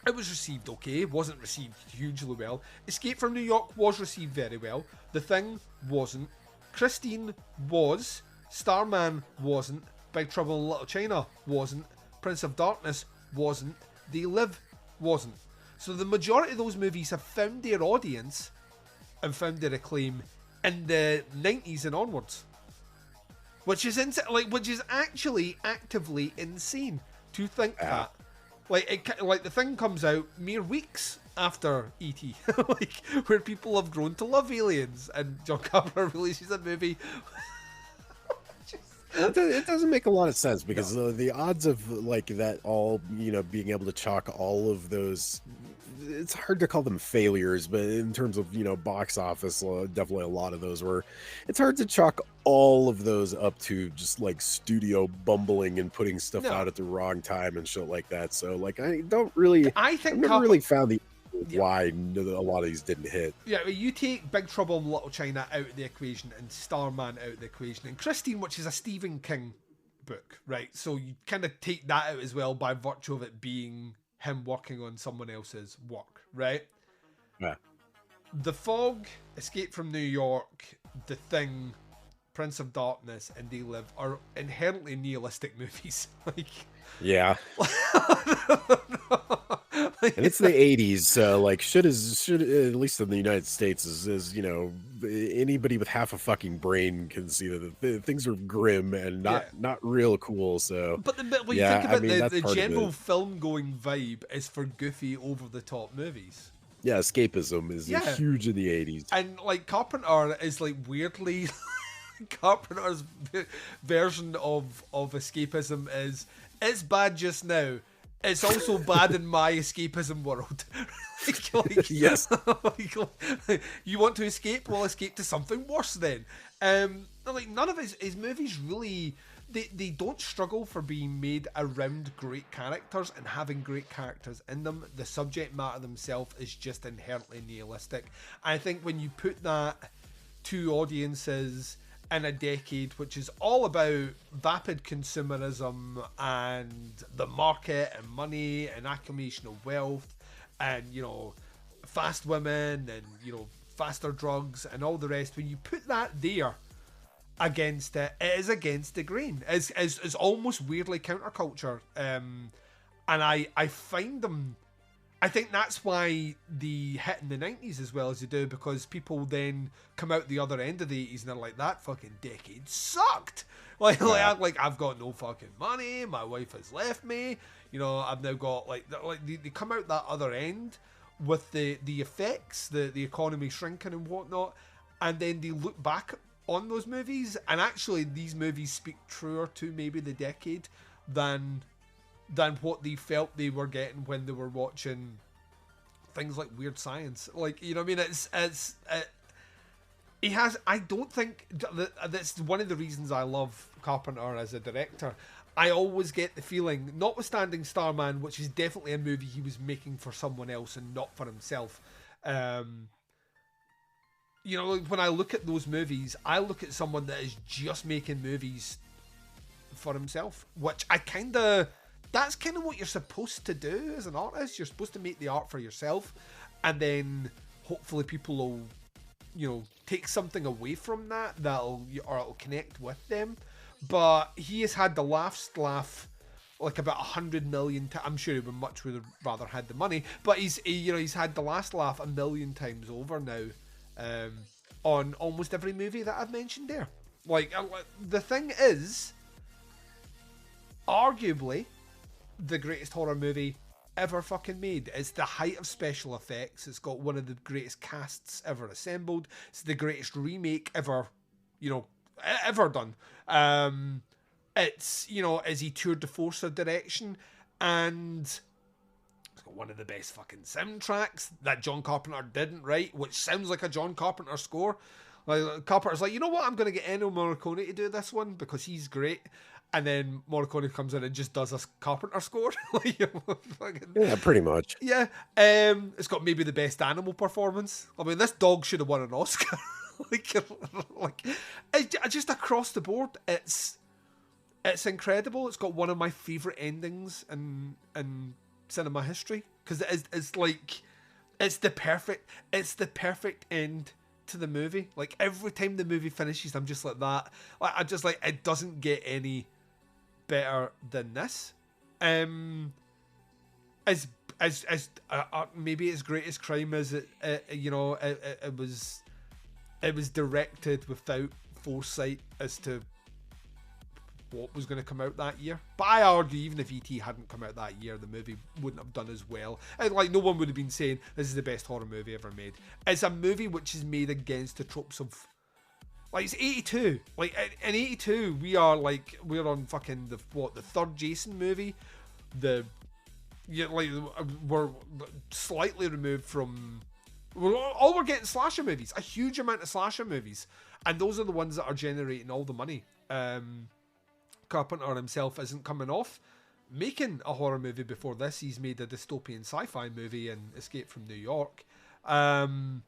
G: it was received okay, wasn't received hugely well. Escape from New York was received very well. The Thing wasn't. Christine was. Starman wasn't. Big Trouble in Little China wasn't. Prince of Darkness wasn't. They Live wasn't. So the majority of those movies have found their audience and found their acclaim in the 90s and onwards, which is actually actively insane to think that. The Thing comes out mere weeks after E.T., where people have grown to love aliens, and John Carpenter releases a movie.
H: It doesn't make a lot of sense because the odds of that all being able to chalk all of those, it's hard to call them failures, but in terms of box office, definitely a lot of those were. It's hard to chalk all of those up to just studio bumbling and putting stuff out at the wrong time and shit like that. So I've never really found the why a lot of these didn't hit.
G: Yeah, you take Big Trouble in Little China out of the equation and Starman out of the equation, and Christine, which is a Stephen King book, right? So you kind of take that out as well by virtue of it being him working on someone else's work, right?
H: Yeah.
G: The Fog, Escape from New York, The Thing, Prince of Darkness, and They Live are inherently nihilistic movies.
H: Yeah. And it's the 80s, so like should at least in the United States is you know, anybody with half a fucking brain can see that things are grim and not real cool. So
G: But when you think about the general film going vibe is for goofy, over the top movies.
H: Yeah, escapism is huge in the 80s.
G: And like Carpenter is like weirdly Carpenter's version of escapism is, it's bad just now. It's also bad in my escapism world.
H: Yes.
G: You want to escape? Well, escape to something worse then. Like none of his movies really, they don't struggle for being made around great characters and having great characters in them. The subject matter themselves is just inherently nihilistic. I think when you put that to audiences in a decade which is all about vapid consumerism and the market and money and accumulation of wealth and, you know, fast women and, you know, faster drugs and all the rest, when you put that there against it, it is against the grain. It's almost weirdly counterculture. And I find them, I think that's why they hit in the 90s as well as they do, because people then come out the other end of the 80s and they're like, that fucking decade sucked. Like I've got no fucking money, my wife has left me, you know, I've now got they come out that other end with the effects, the economy shrinking and whatnot, and then they look back on those movies, and actually these movies speak truer to maybe the decade than what they felt they were getting when they were watching things like Weird Science. Like, you know what I mean? He has, I don't think, that's one of the reasons I love Carpenter as a director. I always get the feeling, notwithstanding Starman, which is definitely a movie he was making for someone else and not for himself. You know, when I look at those movies, I look at someone that is just making movies for himself, which that's kind of what you're supposed to do as an artist. You're supposed to make the art for yourself, and then hopefully people will, you know, take something away from that or it'll connect with them. But he has had the laugh like about 100 million times. I'm sure he would much rather had the money, but he's had the last laugh 1 million times over now, on almost every movie that I've mentioned there. Like, the thing is, arguably the greatest horror movie ever fucking made. It's the height of special effects. It's got one of the greatest casts ever assembled. It's the greatest remake ever, you know, ever done. It's, you know, is he tour de force of direction, and it's got one of the best fucking soundtracks that John Carpenter didn't write, which sounds like a John Carpenter score. Like, Carpenter's like, you know what, I'm going to get Ennio Morricone to do this one because he's great. And then Morricone comes in and just does a Carpenter score.
H: Yeah, pretty much.
G: Yeah. It's got maybe the best animal performance. I mean, this dog should have won an Oscar. Just across the board, it's incredible. It's got one of my favourite endings in cinema history, because it's the perfect end to the movie. Like, every time the movie finishes, I'm just like that. I'm just like, it doesn't get any better than this. As maybe as Greatest Crime as it was directed without foresight as to what was going to come out that year. But I argue even if E.T. hadn't come out that year, the movie wouldn't have done as well. And like, no one would have been saying this is the best horror movie ever made. It's a movie which is made against the tropes of, like, it's 82. Like, in 82, we're on fucking the third Jason movie. We're slightly removed from, we're getting slasher movies, a huge amount of slasher movies, and those are the ones that are generating all the money. Carpenter himself isn't coming off making a horror movie before this. He's made a dystopian sci-fi movie in Escape from New York. And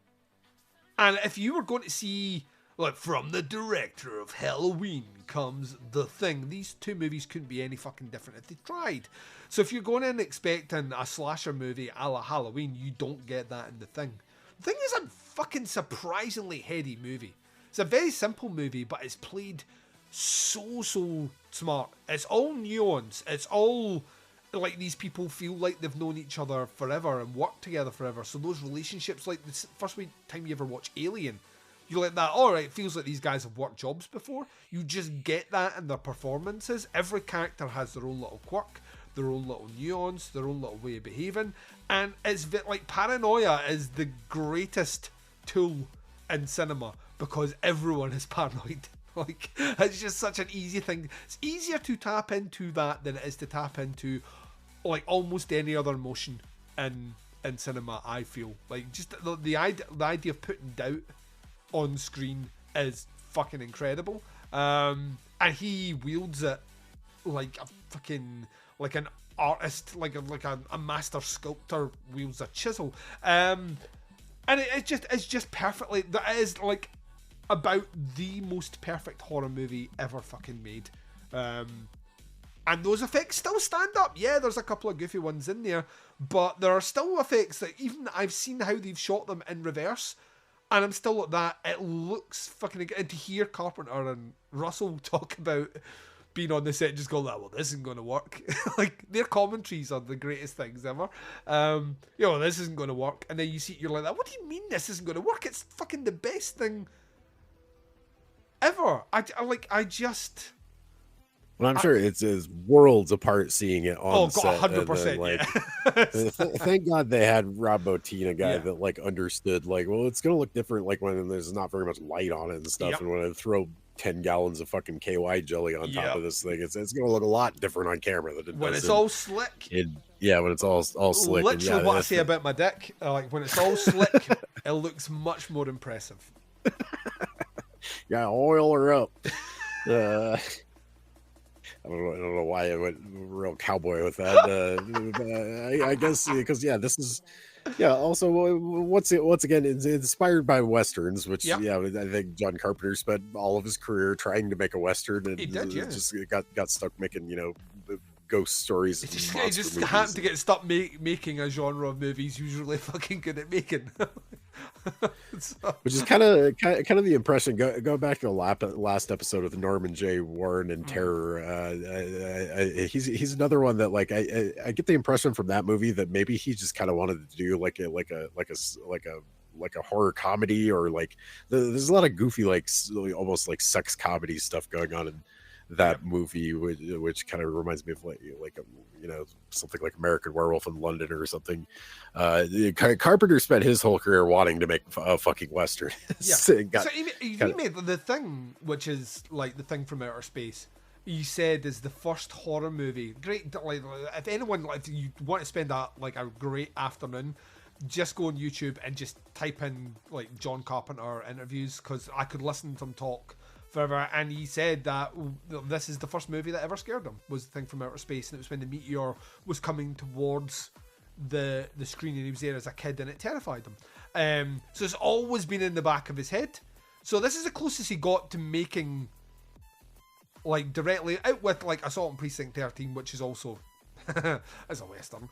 G: if you were going to see, like, from the director of Halloween comes The Thing, these two movies couldn't be any fucking different if they tried. So if you're going in expecting a slasher movie a la Halloween, you don't get that in The Thing. The Thing is a fucking surprisingly heady movie. It's a very simple movie, but it's played so smart. It's all nuance. It's all like these people feel like they've known each other forever and worked together forever. So those relationships, like the first time you ever watch Alien, you're like that, all right, it feels like these guys have worked jobs before. You just get that in their performances. Every character has their own little quirk, their own little nuance, their own little way of behaving. And it's like paranoia is the greatest tool in cinema because everyone is paranoid. Like, it's just such an easy thing. It's easier to tap into that than it is to tap into like almost any other emotion in cinema, I feel. Like, just the idea of putting doubt on screen is fucking incredible. And he wields it like a fucking, like an artist, like a master sculptor wields a chisel. And it's just perfectly, that is like about the most perfect horror movie ever fucking made. And those effects still stand up. Yeah, there's a couple of goofy ones in there, but there are still effects that even I've seen how they've shot them in reverse, and I'm still at that. It looks fucking good. And to hear Carpenter and Russell talk about being on the set, just go like, well, this isn't going to work. Like, their commentaries are the greatest things ever. This isn't going to work. And then you see, you're like that. What do you mean this isn't going to work? It's fucking the best thing ever. I just...
H: Well, I'm sure it's worlds apart seeing it on set.
G: 100%.
H: Like, thank God they had Rob Bottin, a guy that like understood, like, well, it's gonna look different, like when there's not very much light on it and stuff, and when I throw 10 gallons of fucking KY jelly on top of this thing, it's gonna look a lot different on camera than it
G: when
H: does
G: it's all slick.
H: When it's all slick.
G: Literally, what I say about my dick, like when it's all slick, it looks much more impressive.
H: Yeah, oil her up. I don't know why I went real cowboy with that. I guess because this is also once again it's inspired by westerns, which I think John Carpenter spent all of his career trying to make a western, and just got stuck making ghost stories.
G: He just happened to get stuck making a genre of movies he's really fucking good at making.
H: Which is kind of the impression. Go back to the last episode with Norman J. Warren and Terror. He's another one that like I get the impression from that movie that maybe he just kind of wanted to do like a horror comedy, or like there's a lot of goofy like almost like sex comedy stuff going on in that movie, which kind of reminds me of like something like American Werewolf in London or something. Carpenter spent his whole career wanting to make a fucking western.
G: So he made The Thing, which is like The Thing from Outer Space. He said is the first horror movie. Great, like if anyone, like you want to spend a great afternoon, just go on YouTube and just type in like John Carpenter interviews, because I could listen to him talk forever. And he said that this is the first movie that ever scared him, was The Thing from Outer Space, and it was when the meteor was coming towards the screen and he was there as a kid and it terrified him. So it's always been in the back of his head. So this is the closest he got to making like directly out with like Assault on Precinct 13, which is also as a western.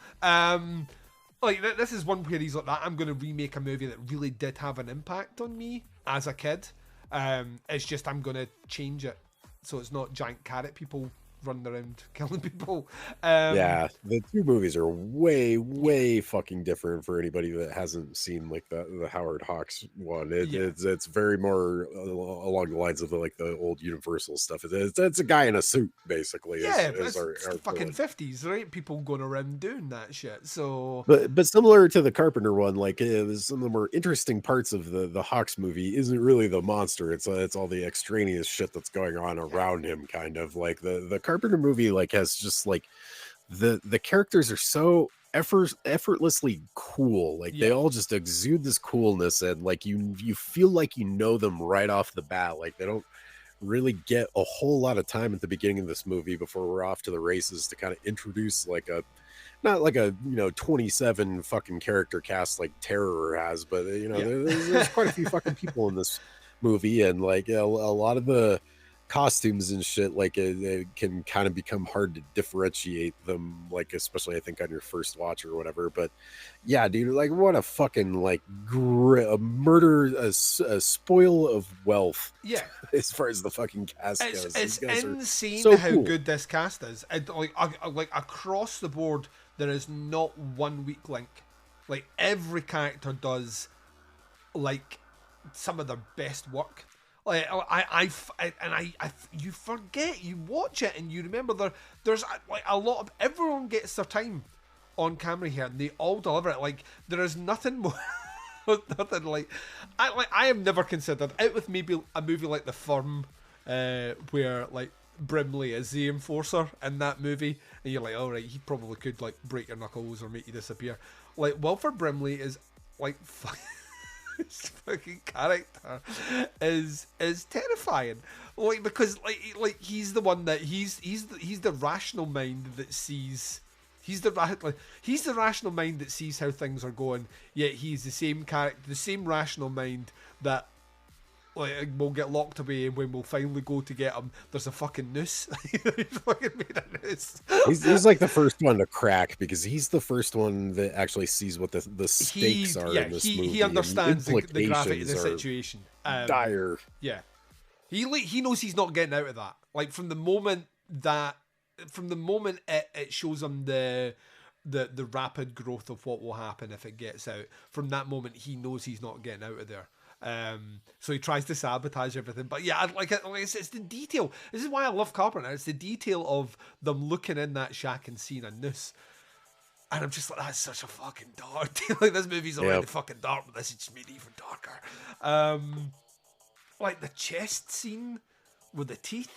G: Like this is one where he's like that, I'm going to remake a movie that really did have an impact on me as a kid. It's just I'm gonna change it so it's not giant carrot people running around killing people.
H: The two movies are way fucking different for anybody that hasn't seen like the Howard Hawks one. It's very more along the lines of the old Universal stuff. It's a guy in a suit basically.
G: It's fucking 50s, right? People going around doing that shit. So,
H: but similar to the Carpenter one, like some of the more interesting parts of the Hawks movie isn't really the monster. It's all the extraneous shit that's going on around him, kind of like the Carpenter movie like has just like the characters are so effortlessly cool, like they all just exude this coolness, and like you feel like you know them right off the bat. Like they don't really get a whole lot of time at the beginning of this movie before we're off to the races to kind of introduce like not like a 27 fucking character cast like Terror has, but there's quite a few fucking people in this movie, and like a lot of the costumes and shit, like it can kind of become hard to differentiate them, like especially I think on your first watch or whatever. But yeah, dude, like what a fucking like a murder, a spoil of wealth.
G: Yeah,
H: as far as the fucking cast goes,
G: it's insane
H: so
G: how
H: cool.
G: good this cast is. And, like across the board, there is not one weak link. Like every character does like some of their best work. Like you forget, you watch it and you remember there's like a lot of, everyone gets their time on camera here and they all deliver it. Like there is nothing more, nothing like I have never considered out with maybe a movie like The Firm, where like Brimley is the enforcer in that movie, and you're like, all right, he probably could like break your knuckles or make you disappear. Like Wilford Brimley is like his fucking character is terrifying, like because like he's the one that he's the rational mind that sees, he's the rational mind that sees how things are going, yet he's the same character, the same rational mind that like we'll get locked away, and when we'll finally go to get him, there's a fucking noose. He's fucking made a noose.
H: He's like the first one to crack, because he's the first one that actually sees what the stakes are in this movie.
G: He understands the gravity of the
H: are
G: situation.
H: Dire.
G: Yeah, he knows he's not getting out of that. Like from the moment it shows him the rapid growth of what will happen if it gets out. From that moment, he knows he's not getting out of there. So he tries to sabotage everything, but yeah, it's the detail. This is why I love Carpenter. It's the detail of them looking in that shack and seeing a noose, and I'm just like, that's such a fucking dark. Like this movie's already fucking dark, but this is just made even darker. Like the chest scene with the teeth,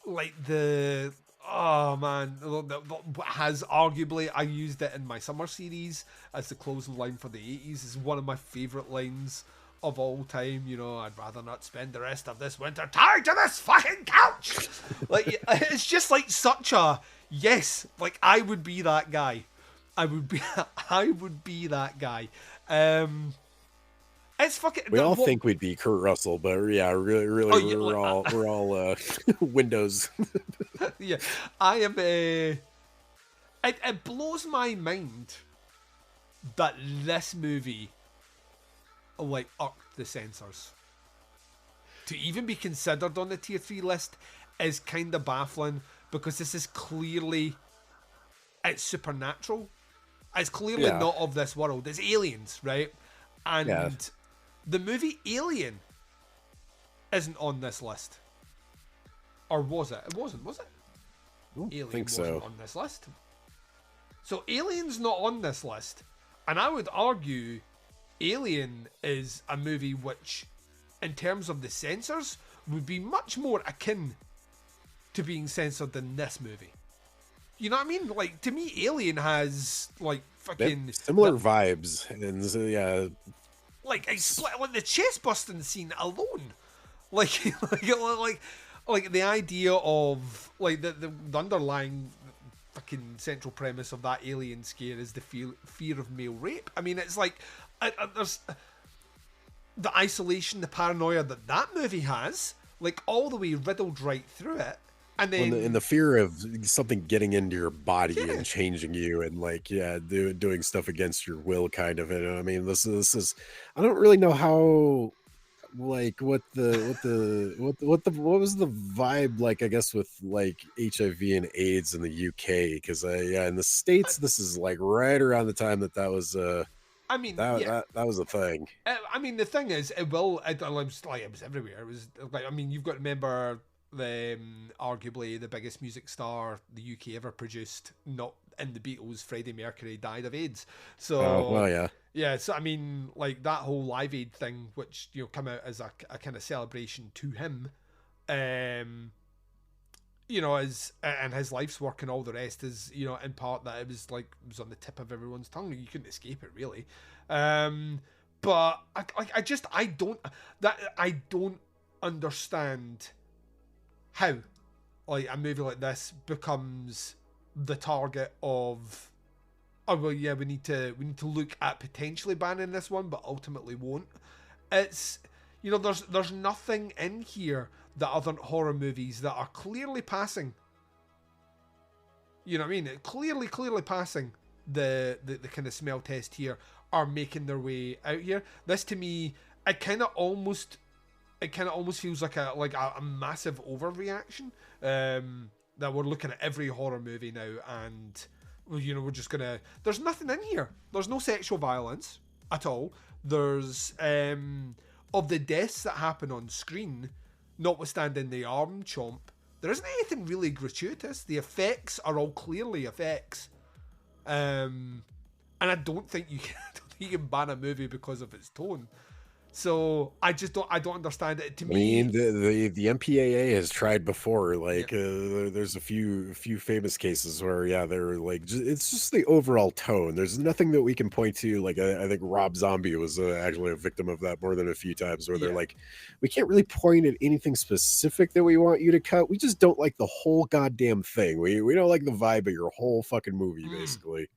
G: like the has arguably, I used it in my summer series as the closing line for the 80s. Is one of my favorite lines of all time. You know, I'd rather not spend the rest of this winter tied to this fucking couch. Like it's just like such a yes. Like I would be that guy. I would be that guy. It's fucking.
H: We all think we'd be Kurt Russell, but yeah, really, we're all Windows.
G: Yeah, I am a. It blows my mind that this movie like upped the censors. To even be considered on the tier 3 list is kind of baffling, because this is clearly, it's supernatural. It's clearly not of this world. It's aliens, right? And the movie Alien isn't on this list. Or was it? It wasn't, was it? Alien
H: think
G: wasn't
H: so.
G: on this list. So Alien's not on this list. And I would argue Alien is a movie which, in terms of the censors, would be much more akin to being censored than this movie. You know what I mean? Like, to me, Alien has, like, fucking...
H: similar vibes. And so, yeah.
G: Like the chest busting scene alone. Like the idea of, like, the underlying fucking central premise of that alien scare is the fear of male rape. I mean, it's like, there's the isolation, the paranoia that movie has, like, all the way riddled right through it. And then
H: and the fear of something getting into your body and changing you, and like doing stuff against your will, kind of. And I mean, this is I don't really know how, like, what was the vibe like, I guess, with like HIV and AIDS in the UK, because in the States this is like right around the time that was
G: I mean,
H: that was a thing.
G: I mean, the thing is, it was everywhere. It was like, I mean, you've got to remember arguably the biggest music star the UK ever produced, not in the Beatles, Freddie Mercury, died of AIDS. So so I mean, like, that whole Live Aid thing, which, you know, come out as a kind of celebration to him, you know, and his life's work and all the rest is, you know, in part that it was on the tip of everyone's tongue. You couldn't escape it, really. But I don't understand how, like, a movie like this becomes the target of, oh well, yeah, we need to look at potentially banning this one, but ultimately won't. It's, you know, there's nothing in here that other horror movies that are clearly passing, you know what I mean? Clearly passing the kind of smell test here are making their way out here. This to me, it kind of almost feels like a massive overreaction. That we're looking at every horror movie now, and you know, we're just gonna. There's nothing in here. There's no sexual violence at all. There's of the deaths that happen on screen, notwithstanding the arm chomp, there isn't anything really gratuitous. The effects are all clearly effects, and I don't think you can ban a movie because of its tone. So I don't understand it. To me,
H: I mean, the MPAA has tried before. Like, there's a few famous cases where, they're like, it's just the overall tone. There's nothing that we can point to. Like, I think Rob Zombie was actually a victim of that more than a few times, where they're like, we can't really point at anything specific that we want you to cut. We just don't like the whole goddamn thing. We don't like the vibe of your whole fucking movie, basically.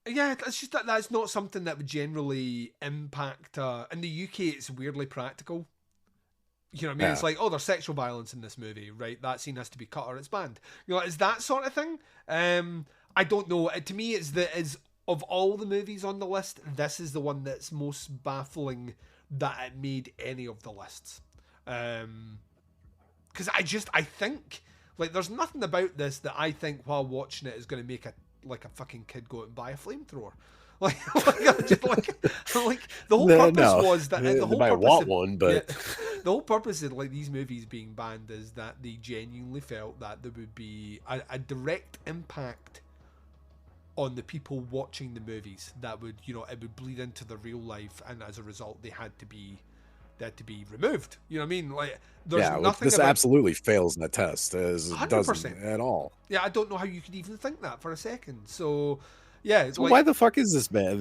G: Yeah, it's just that's not something that would generally impact. In the UK, it's weirdly practical. You know what I mean?
H: Yeah.
G: It's like, oh, there's sexual violence in this movie, right? That scene has to be cut or it's banned. You know, it's that sort of thing. I don't know. To me, it's of all the movies on the list, this is the one that's most baffling that it made any of the lists. Because I think like there's nothing about this that I think while watching it is going to make a fucking kid go out and buy a flamethrower. Like the whole purpose was that the whole
H: might
G: purpose
H: want
G: of,
H: one, but
G: the whole purpose of like these movies being banned is that they genuinely felt that there would be a direct impact on the people watching the movies that would, you know, it would bleed into their real life, and as a result they had to be removed. You know what I mean? Like there's nothing.
H: This absolutely fails that test, as it
G: 100%.
H: doesn't at all.
G: Yeah, I don't know how you could even think that for a second. So yeah, it's
H: So why the fuck is this ban?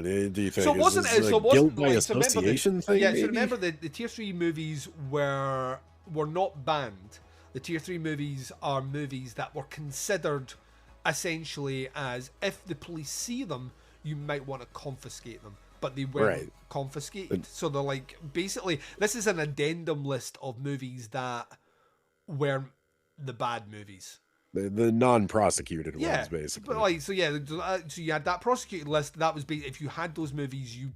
H: Do you think?
G: So wasn't it? So
H: guilt
G: wasn't
H: by association thing?
G: Yeah,
H: maybe?
G: so remember the tier 3 movies were not banned. The tier 3 movies are movies that were considered essentially as, if the police see them, you might want to confiscate them. But they weren't confiscated. So they're like, basically, this is an addendum list of movies that weren't the bad movies.
H: The non-prosecuted ones, basically.
G: But like, so you had that prosecuted list. That was if you had those movies, you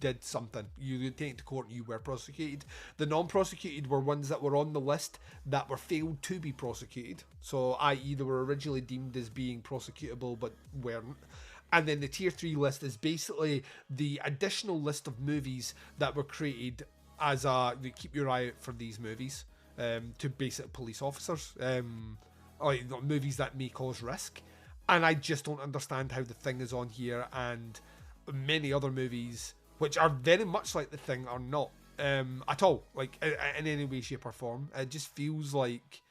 G: did something. You take it to court and you were prosecuted. The non-prosecuted were ones that were on the list that were failed to be prosecuted. So, i.e., they were originally deemed as being prosecutable but weren't. And then the tier 3 list is basically the additional list of movies that were created as keep your eye out for these movies to basic police officers. Like movies that may cause risk. And I just don't understand how The Thing is on here, and many other movies which are very much like The Thing are not at all, like in any way, shape or form. It just feels like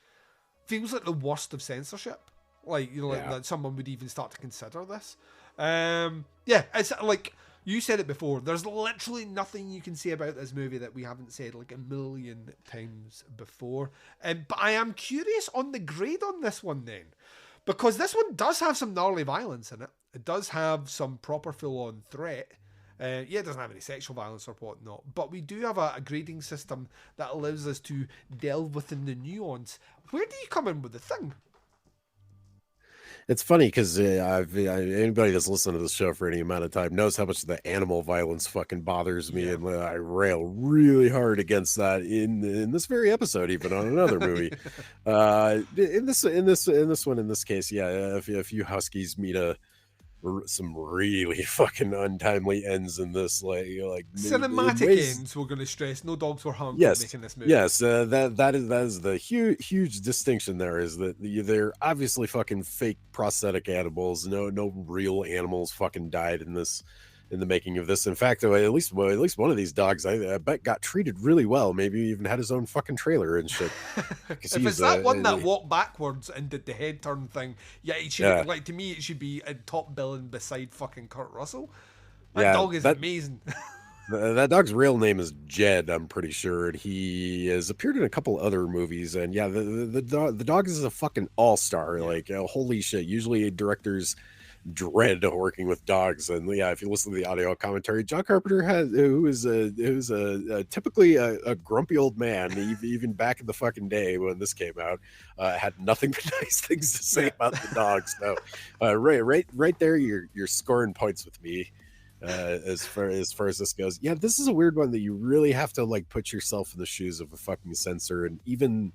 G: the worst of censorship. Like, you know, like that someone would even start to consider this. It's like you said it before. There's literally nothing you can say about this movie that we haven't said like a million times before. But I am curious on the grade on this one then, because this one does have some gnarly violence in it. It does have some proper full-on threat. It doesn't have any sexual violence or whatnot, but we do have a grading system that allows us to delve within the nuance. Where do you come in with The Thing?
H: It's funny because anybody that's listened to this show for any amount of time knows how much the animal violence fucking bothers me, and I rail really hard against that in this very episode, even on another movie. In this one, in this case, if you huskies meet some really fucking untimely ends in this, like
G: cinematic ends. We're going to stress no dogs were harmed in making this movie.
H: Yes, that is the huge distinction. There is that they're obviously fucking fake prosthetic animals. No real animals fucking died in the making of this. In fact, at least one of these dogs, I bet, got treated really well. Maybe even had his own fucking trailer and shit.
G: If it's that one that walked backwards and did the head turn thing, it should like, to me, it should be a top billing beside fucking Kurt Russell. That dog is amazing.
H: That dog's real name is Jed, I'm pretty sure, and he has appeared in a couple other movies. And the dog is a fucking all-star. Like, holy shit! Usually directors dread working with dogs. And yeah, if you listen to the audio commentary, John Carpenter who is typically a grumpy old man, even back in the fucking day when this came out, had nothing but nice things to say about the dogs. So right there, you're scoring points with me. As far as this goes, yeah, this is a weird one that you really have to like put yourself in the shoes of a fucking censor, and even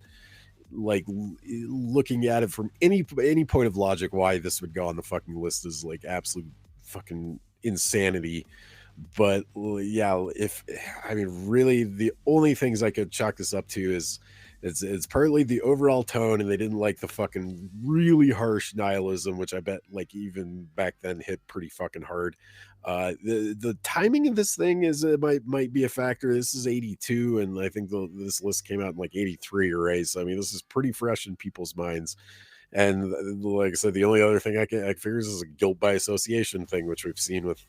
H: like looking at it from any point of logic, why this would go on the fucking list is like absolute fucking insanity. But yeah, really the only things I could chalk this up to is it's partly the overall tone, and they didn't like the fucking really harsh nihilism, which I bet like even back then hit pretty fucking hard. The timing of this thing is might be a factor. This is 82, and I think this list came out in like 83, right? So I mean, this is pretty fresh in people's minds. And like I said, the only other thing I figure is a guilt by association thing, which we've seen with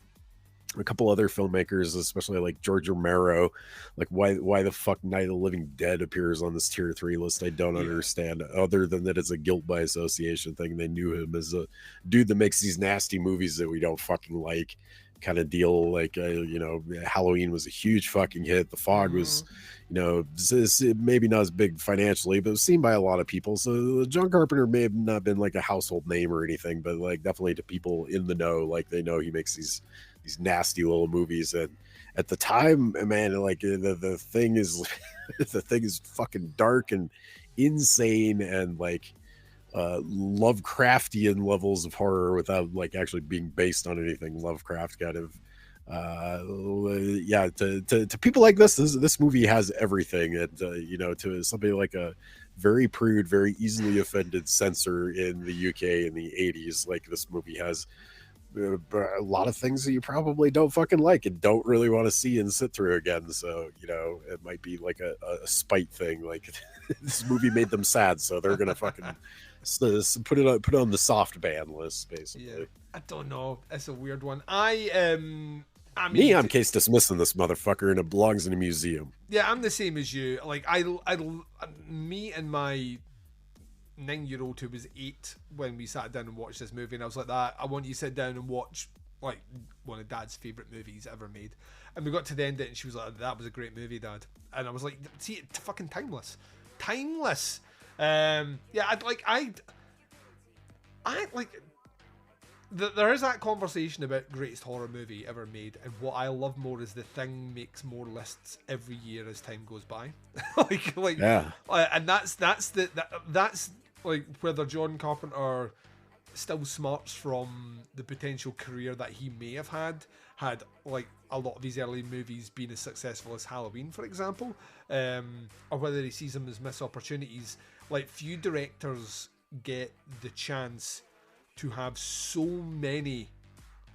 H: a couple other filmmakers, especially like George Romero. Like why the fuck Night of the Living Dead appears on this tier 3 list, I don't understand, other than that it's a guilt by association thing. They knew him as a dude that makes these nasty movies that we don't fucking like, kind of deal. Like Halloween was a huge fucking hit. The Fog was maybe not as big financially, but it was seen by a lot of people. So John Carpenter may have not been like a household name or anything, but like definitely to people in the know, like they know he makes these nasty little movies. And at the time, man, like the thing is the thing is fucking dark and insane and like Lovecraftian levels of horror without like actually being based on anything Lovecraft kind of. To people like this movie has everything. And to somebody like a very prude, very easily offended censor in the UK in the 80s, like this movie has a lot of things that you probably don't fucking like and don't really want to see and sit through again. So it might be like a spite thing, like this movie made them sad, so they're gonna fucking put it on the soft ban list, basically.
G: Yeah, I don't know, it's a weird one. I'm
H: case dismissing this motherfucker, and it belongs in a museum.
G: Yeah, I'm the same as you. Like me and my 9-year-old who was 8 when we sat down and watched this movie, and I was like, that I want you to sit down and watch like one of Dad's favorite movies ever made. And we got to the end of it and she was like, that was a great movie, Dad. And I was like, see, it's fucking timeless. There is that conversation about greatest horror movie ever made, and what I love more is The Thing makes more lists every year as time goes by. And that's like whether John Carpenter still smarts from the potential career that he may have had like a lot of his early movies being as successful as Halloween, for example, or whether he sees them as missed opportunities. Like, few directors get the chance to have so many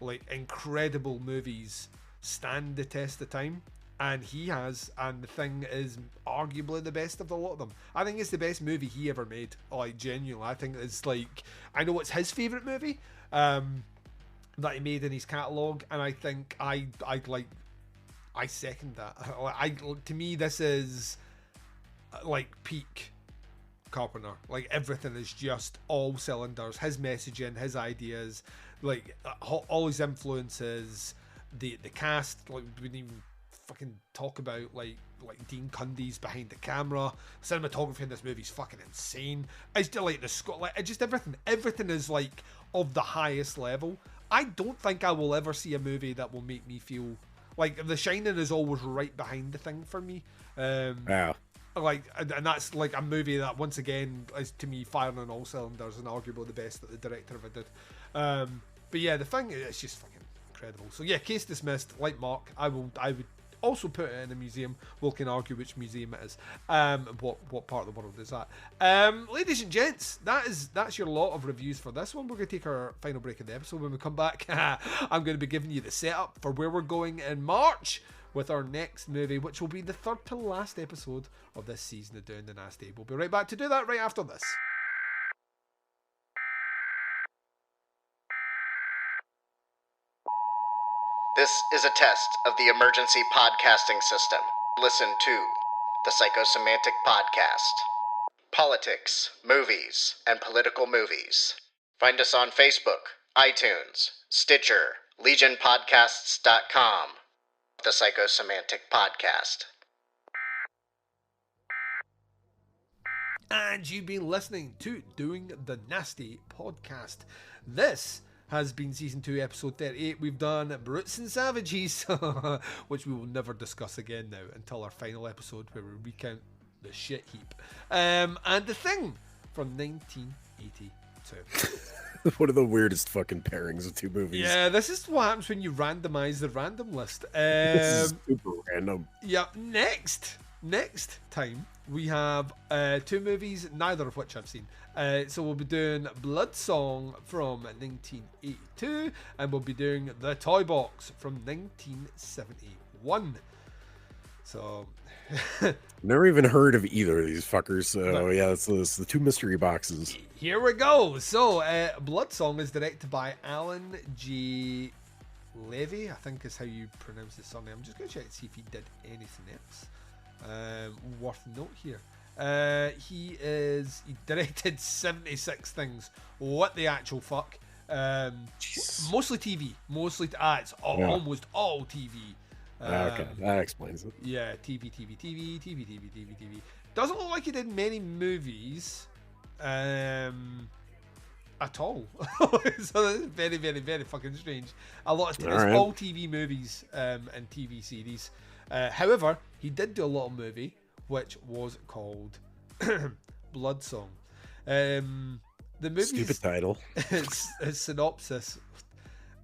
G: like incredible movies stand the test of time, and he has, and The Thing is arguably the best of the lot of them. I think it's the best movie he ever made. Like, genuinely, I think it's like, I know it's his favourite movie that he made in his catalogue, and I think I second that. To me, this is like peak Carpenter. Like, everything is just all cylinders. His messaging, his ideas, like all his influences, the cast. Like, we didn't even fucking talk about like Dean Cundy's behind the camera. Cinematography in this movie is fucking insane. It's just like the Scott, like just everything is like of the highest level. I don't think I will ever see a movie that will make me feel like The Shining is always right behind The Thing for me. Like, and that's like a movie that once again is to me firing on all cylinders and arguably the best that the director ever did. But yeah, The Thing, it's just fucking incredible. So yeah, case dismissed. Like Mark, I would also put it in a museum. We can argue which museum it is. What part of the world is that? Ladies and gents, that's your lot of reviews for this one. We're going to take our final break of the episode. When we come back, I'm going to be giving you the setup for where we're going in March with our next movie, which will be the third to last episode of this season of Down the Nasty. We'll be right back to do that right after this.
N: This is a test of the emergency podcasting system. Listen to the Psychosemantic Podcast. Politics, movies, and political movies. Find us on Facebook, iTunes, Stitcher, LegionPodcasts.com, the Psychosemantic Podcast.
G: And you've been listening to Doing the Nasty podcast. This has been Season 2, Episode 38. We've done Brutes and Savages, which we will never discuss again now until our final episode where we recount the shit heap. And The Thing from 1982.
H: One of the weirdest fucking pairings of two movies.
G: Yeah, this is what happens when you randomize the random list.
H: This is super random.
G: Yeah, next time we have two movies, neither of which I've seen. So we'll be doing Blood Song from 1982, and we'll be doing The Toy Box from 1971. So
H: never even heard of either of these fuckers. So yeah, it's the two mystery boxes.
G: Here we go. So Blood Song is directed by Alan J. Levy, I think is how you pronounce his surname. I'm just going to check to see if he did anything else worth note here. He directed 76 things. What the actual fuck? Mostly TV. It's almost all TV.
H: Okay, that explains it.
G: Yeah, TV. Doesn't look like he did many movies at all. So that's very, very, very fucking strange. A lot of all TV movies and TV series. However, he did do a little movie which was called Blood Song. The movie's
H: stupid title.
G: Its synopsis.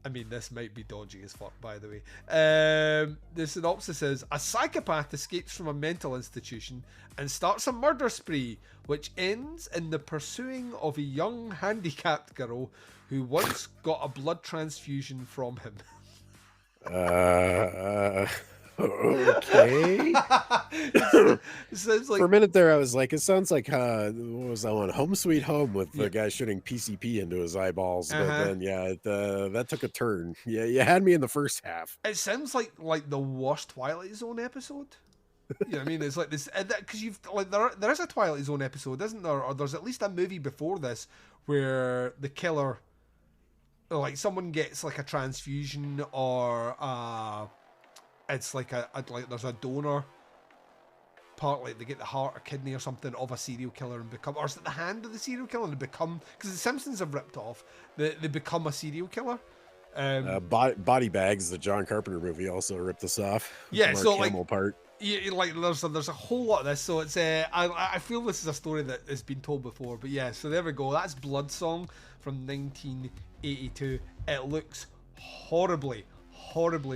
G: I mean, this might be dodgy as fuck, by the way. The synopsis is: a psychopath escapes from a mental institution and starts a murder spree, which ends in the pursuing of a young handicapped girl who once got a blood transfusion from him.
H: Okay.
G: It sounds like,
H: for a minute there, I was like, it sounds like what was that one? Home Sweet Home with the guy shooting PCP into his eyeballs. But then, that took a turn. Yeah, you had me in the first half.
G: It sounds like the worst Twilight Zone episode. You know what I mean? It's like this because you've like there is a Twilight Zone episode, isn't there? Or there's at least a movie before this where the killer, like someone gets like a transfusion or it's like like there's a donor part, like they get the heart or kidney or something of a serial killer and become, or is it the hand of the serial killer and they become, because the Simpsons have ripped off, they become a serial killer.
H: Body Bags, the John Carpenter movie, also ripped us off.
G: Yeah,
H: Mark
G: so
H: Hamill
G: like,
H: part.
G: Yeah, like there's a whole lot of this, so it's I feel this is a story that has been told before, but yeah, so there we go. That's Blood Song from 1982. It looks horribly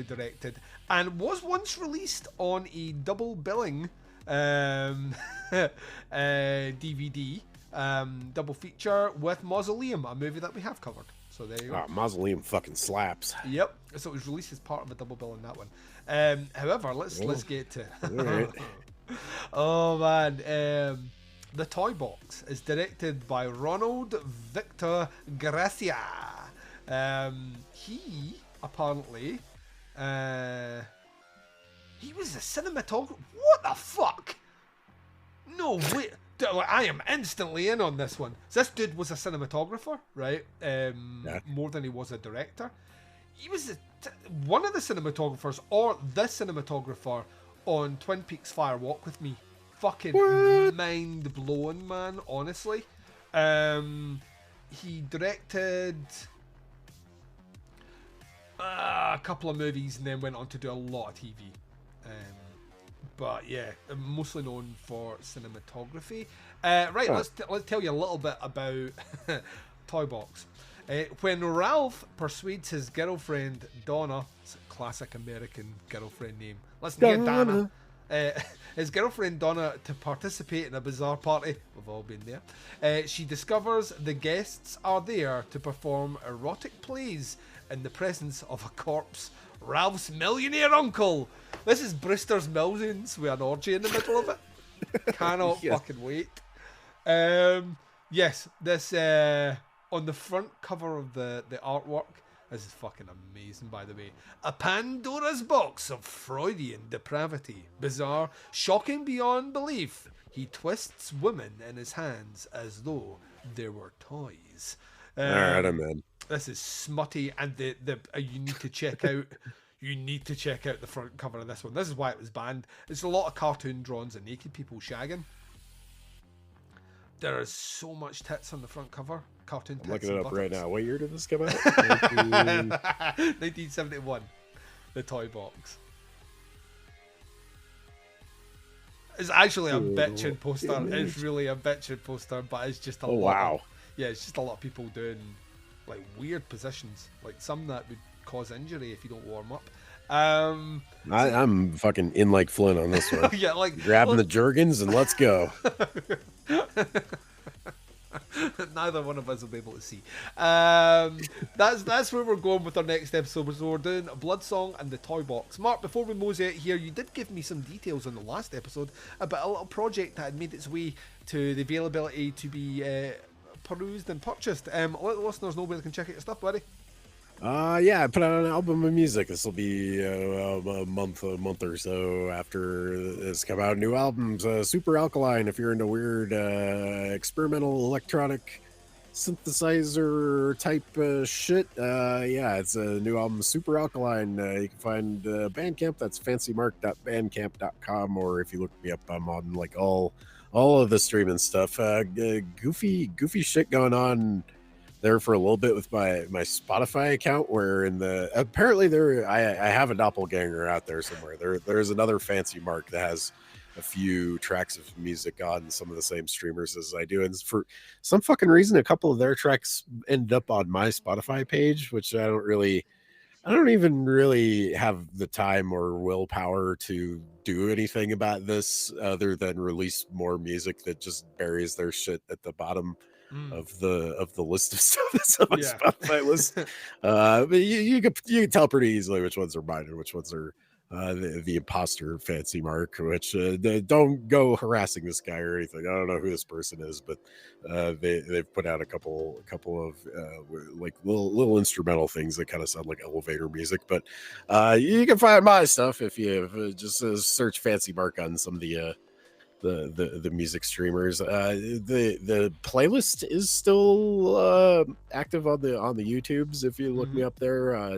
G: directed and was once released on a double billing DVD double feature with Mausoleum, a movie that we have covered. So there you go.
H: Mausoleum fucking slaps.
G: Yep. So it was released as part of a double bill in that one. However, let's get to.
H: Right.
G: Oh man, The Toy Box is directed by Ronald Victor Gracia. He apparently he was a cinematographer. What the fuck? No way. I am instantly in on this one. So this dude was a cinematographer, right? More than he was a director. He was one of the cinematographers, or the cinematographer on Twin Peaks Fire Walk with Me. Fucking mind blowing, man. Honestly, he directed a couple of movies and then went on to do a lot of TV. But yeah, mostly known for cinematography. Let's tell you a little bit about Toy Box. When Ralph persuades his girlfriend Donna, it's a classic American girlfriend name. Listen here, Donna. His girlfriend Donna to participate in a bizarre party. We've all been there. She discovers the guests are there to perform erotic plays in the presence of a corpse. Ralph's millionaire uncle. This is Brewster's Millions with an orgy in the middle of it. Cannot fucking wait. Yes, this on the front cover of the artwork. This is fucking amazing, by the way. A Pandora's box of Freudian depravity. Bizarre, shocking beyond belief. He twists women in his hands as though they were toys.
H: All right, I'm in.
G: This is smutty, and you need to check out. You need to check out the front cover of this one. This is why it was banned. It's a lot of cartoon drawings of naked people shagging. There is so much tits on the front cover. Cartoon tits.
H: I'm looking it up right now. What year did this come out?
G: 1971. The toy box. It's actually a bitchin' poster. It's really a bitchin' poster, but it's just a lot.
H: Wow.
G: It's just a lot of people doing like weird positions, like some that would cause injury if you don't warm up.
H: I'm fucking in like Flynn on this one.
G: Yeah, like
H: grabbing the Jergens and let's go.
G: Neither one of us will be able to see. That's where we're going with our next episode. So we're doing a Blood Song and the Toy Box. Mark, before we mosey out here, you did give me some details on the last episode about a little project that had made its way to the availability to be perused and purchased. Let the listeners know where they can check out your stuff, buddy.
H: Yeah, I put out an album of music. This will be a month or so after it's come out. New albums, Super Alkaline. If you're into weird experimental electronic synthesizer type shit, yeah, it's a new album, Super Alkaline. You can find Bandcamp. That's fancymark.bandcamp.com, or if you look me up, I'm on like all of the streaming stuff. Goofy shit going on there for a little bit with my Spotify account, where apparently I have a doppelganger out there somewhere. There's another Fancy Mark that has a few tracks of music on some of the same streamers as I do, and for some fucking reason a couple of their tracks ended up on my Spotify page, which I don't even really have the time or willpower to do anything about this other than release more music that just buries their shit at the bottom of the list of stuff that's on my Spotify list. But you can tell pretty easily which ones are mine and which ones are the imposter Fancy Mark, which don't go harassing this guy or anything. I don't know who this person is, but they've put out a couple of like little instrumental things that kind of sound like elevator music. But you can find my stuff if you just search Fancy Mark on some of the music streamers. The playlist is still active on the YouTubes. If you look me up there,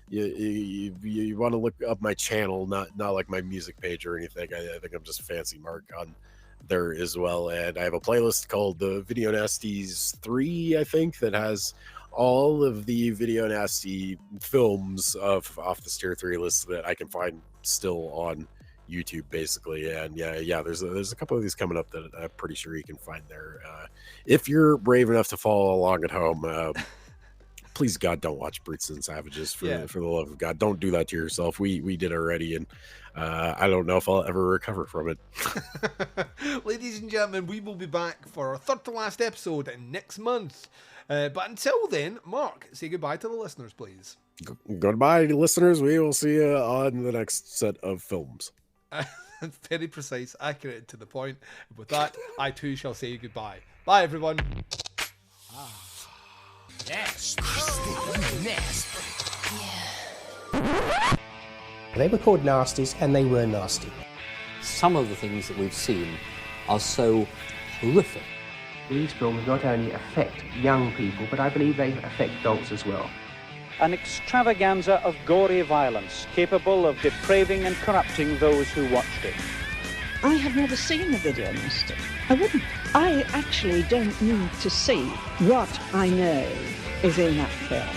H: you want to look up my channel, not like my music page or anything. I think I'm just Fancy Mark on there as well. And I have a playlist called the Video Nasties 3, I think, that has all of the Video Nasty films off the Tier 3 list that I can find still on YouTube, basically. And yeah, there's a couple of these coming up that I'm pretty sure you can find there. If you're brave enough to follow along at home, please God, don't watch Brutes and Savages for the love of God. Don't do that to yourself. We did already, and I don't know if I'll ever recover from it.
G: Ladies and gentlemen, we will be back for our third to last episode next month. But until then, Mark, say goodbye to the listeners, please.
H: Goodbye, listeners. We will see you on the next set of films.
G: Very precise, accurate, and to the point. With that, I too shall say goodbye. Bye, everyone.
A: Nasty. Nasty.
B: They were called Nasties, and they were nasty.
C: Some of the things that we've seen are so horrific.
D: These films not only affect young people, but I believe they affect adults as well.
E: An extravaganza of gory violence capable of depraving and corrupting those who watched it.
F: I have never seen the Video Nasty. I wouldn't. I actually don't need to see what I know is in that film.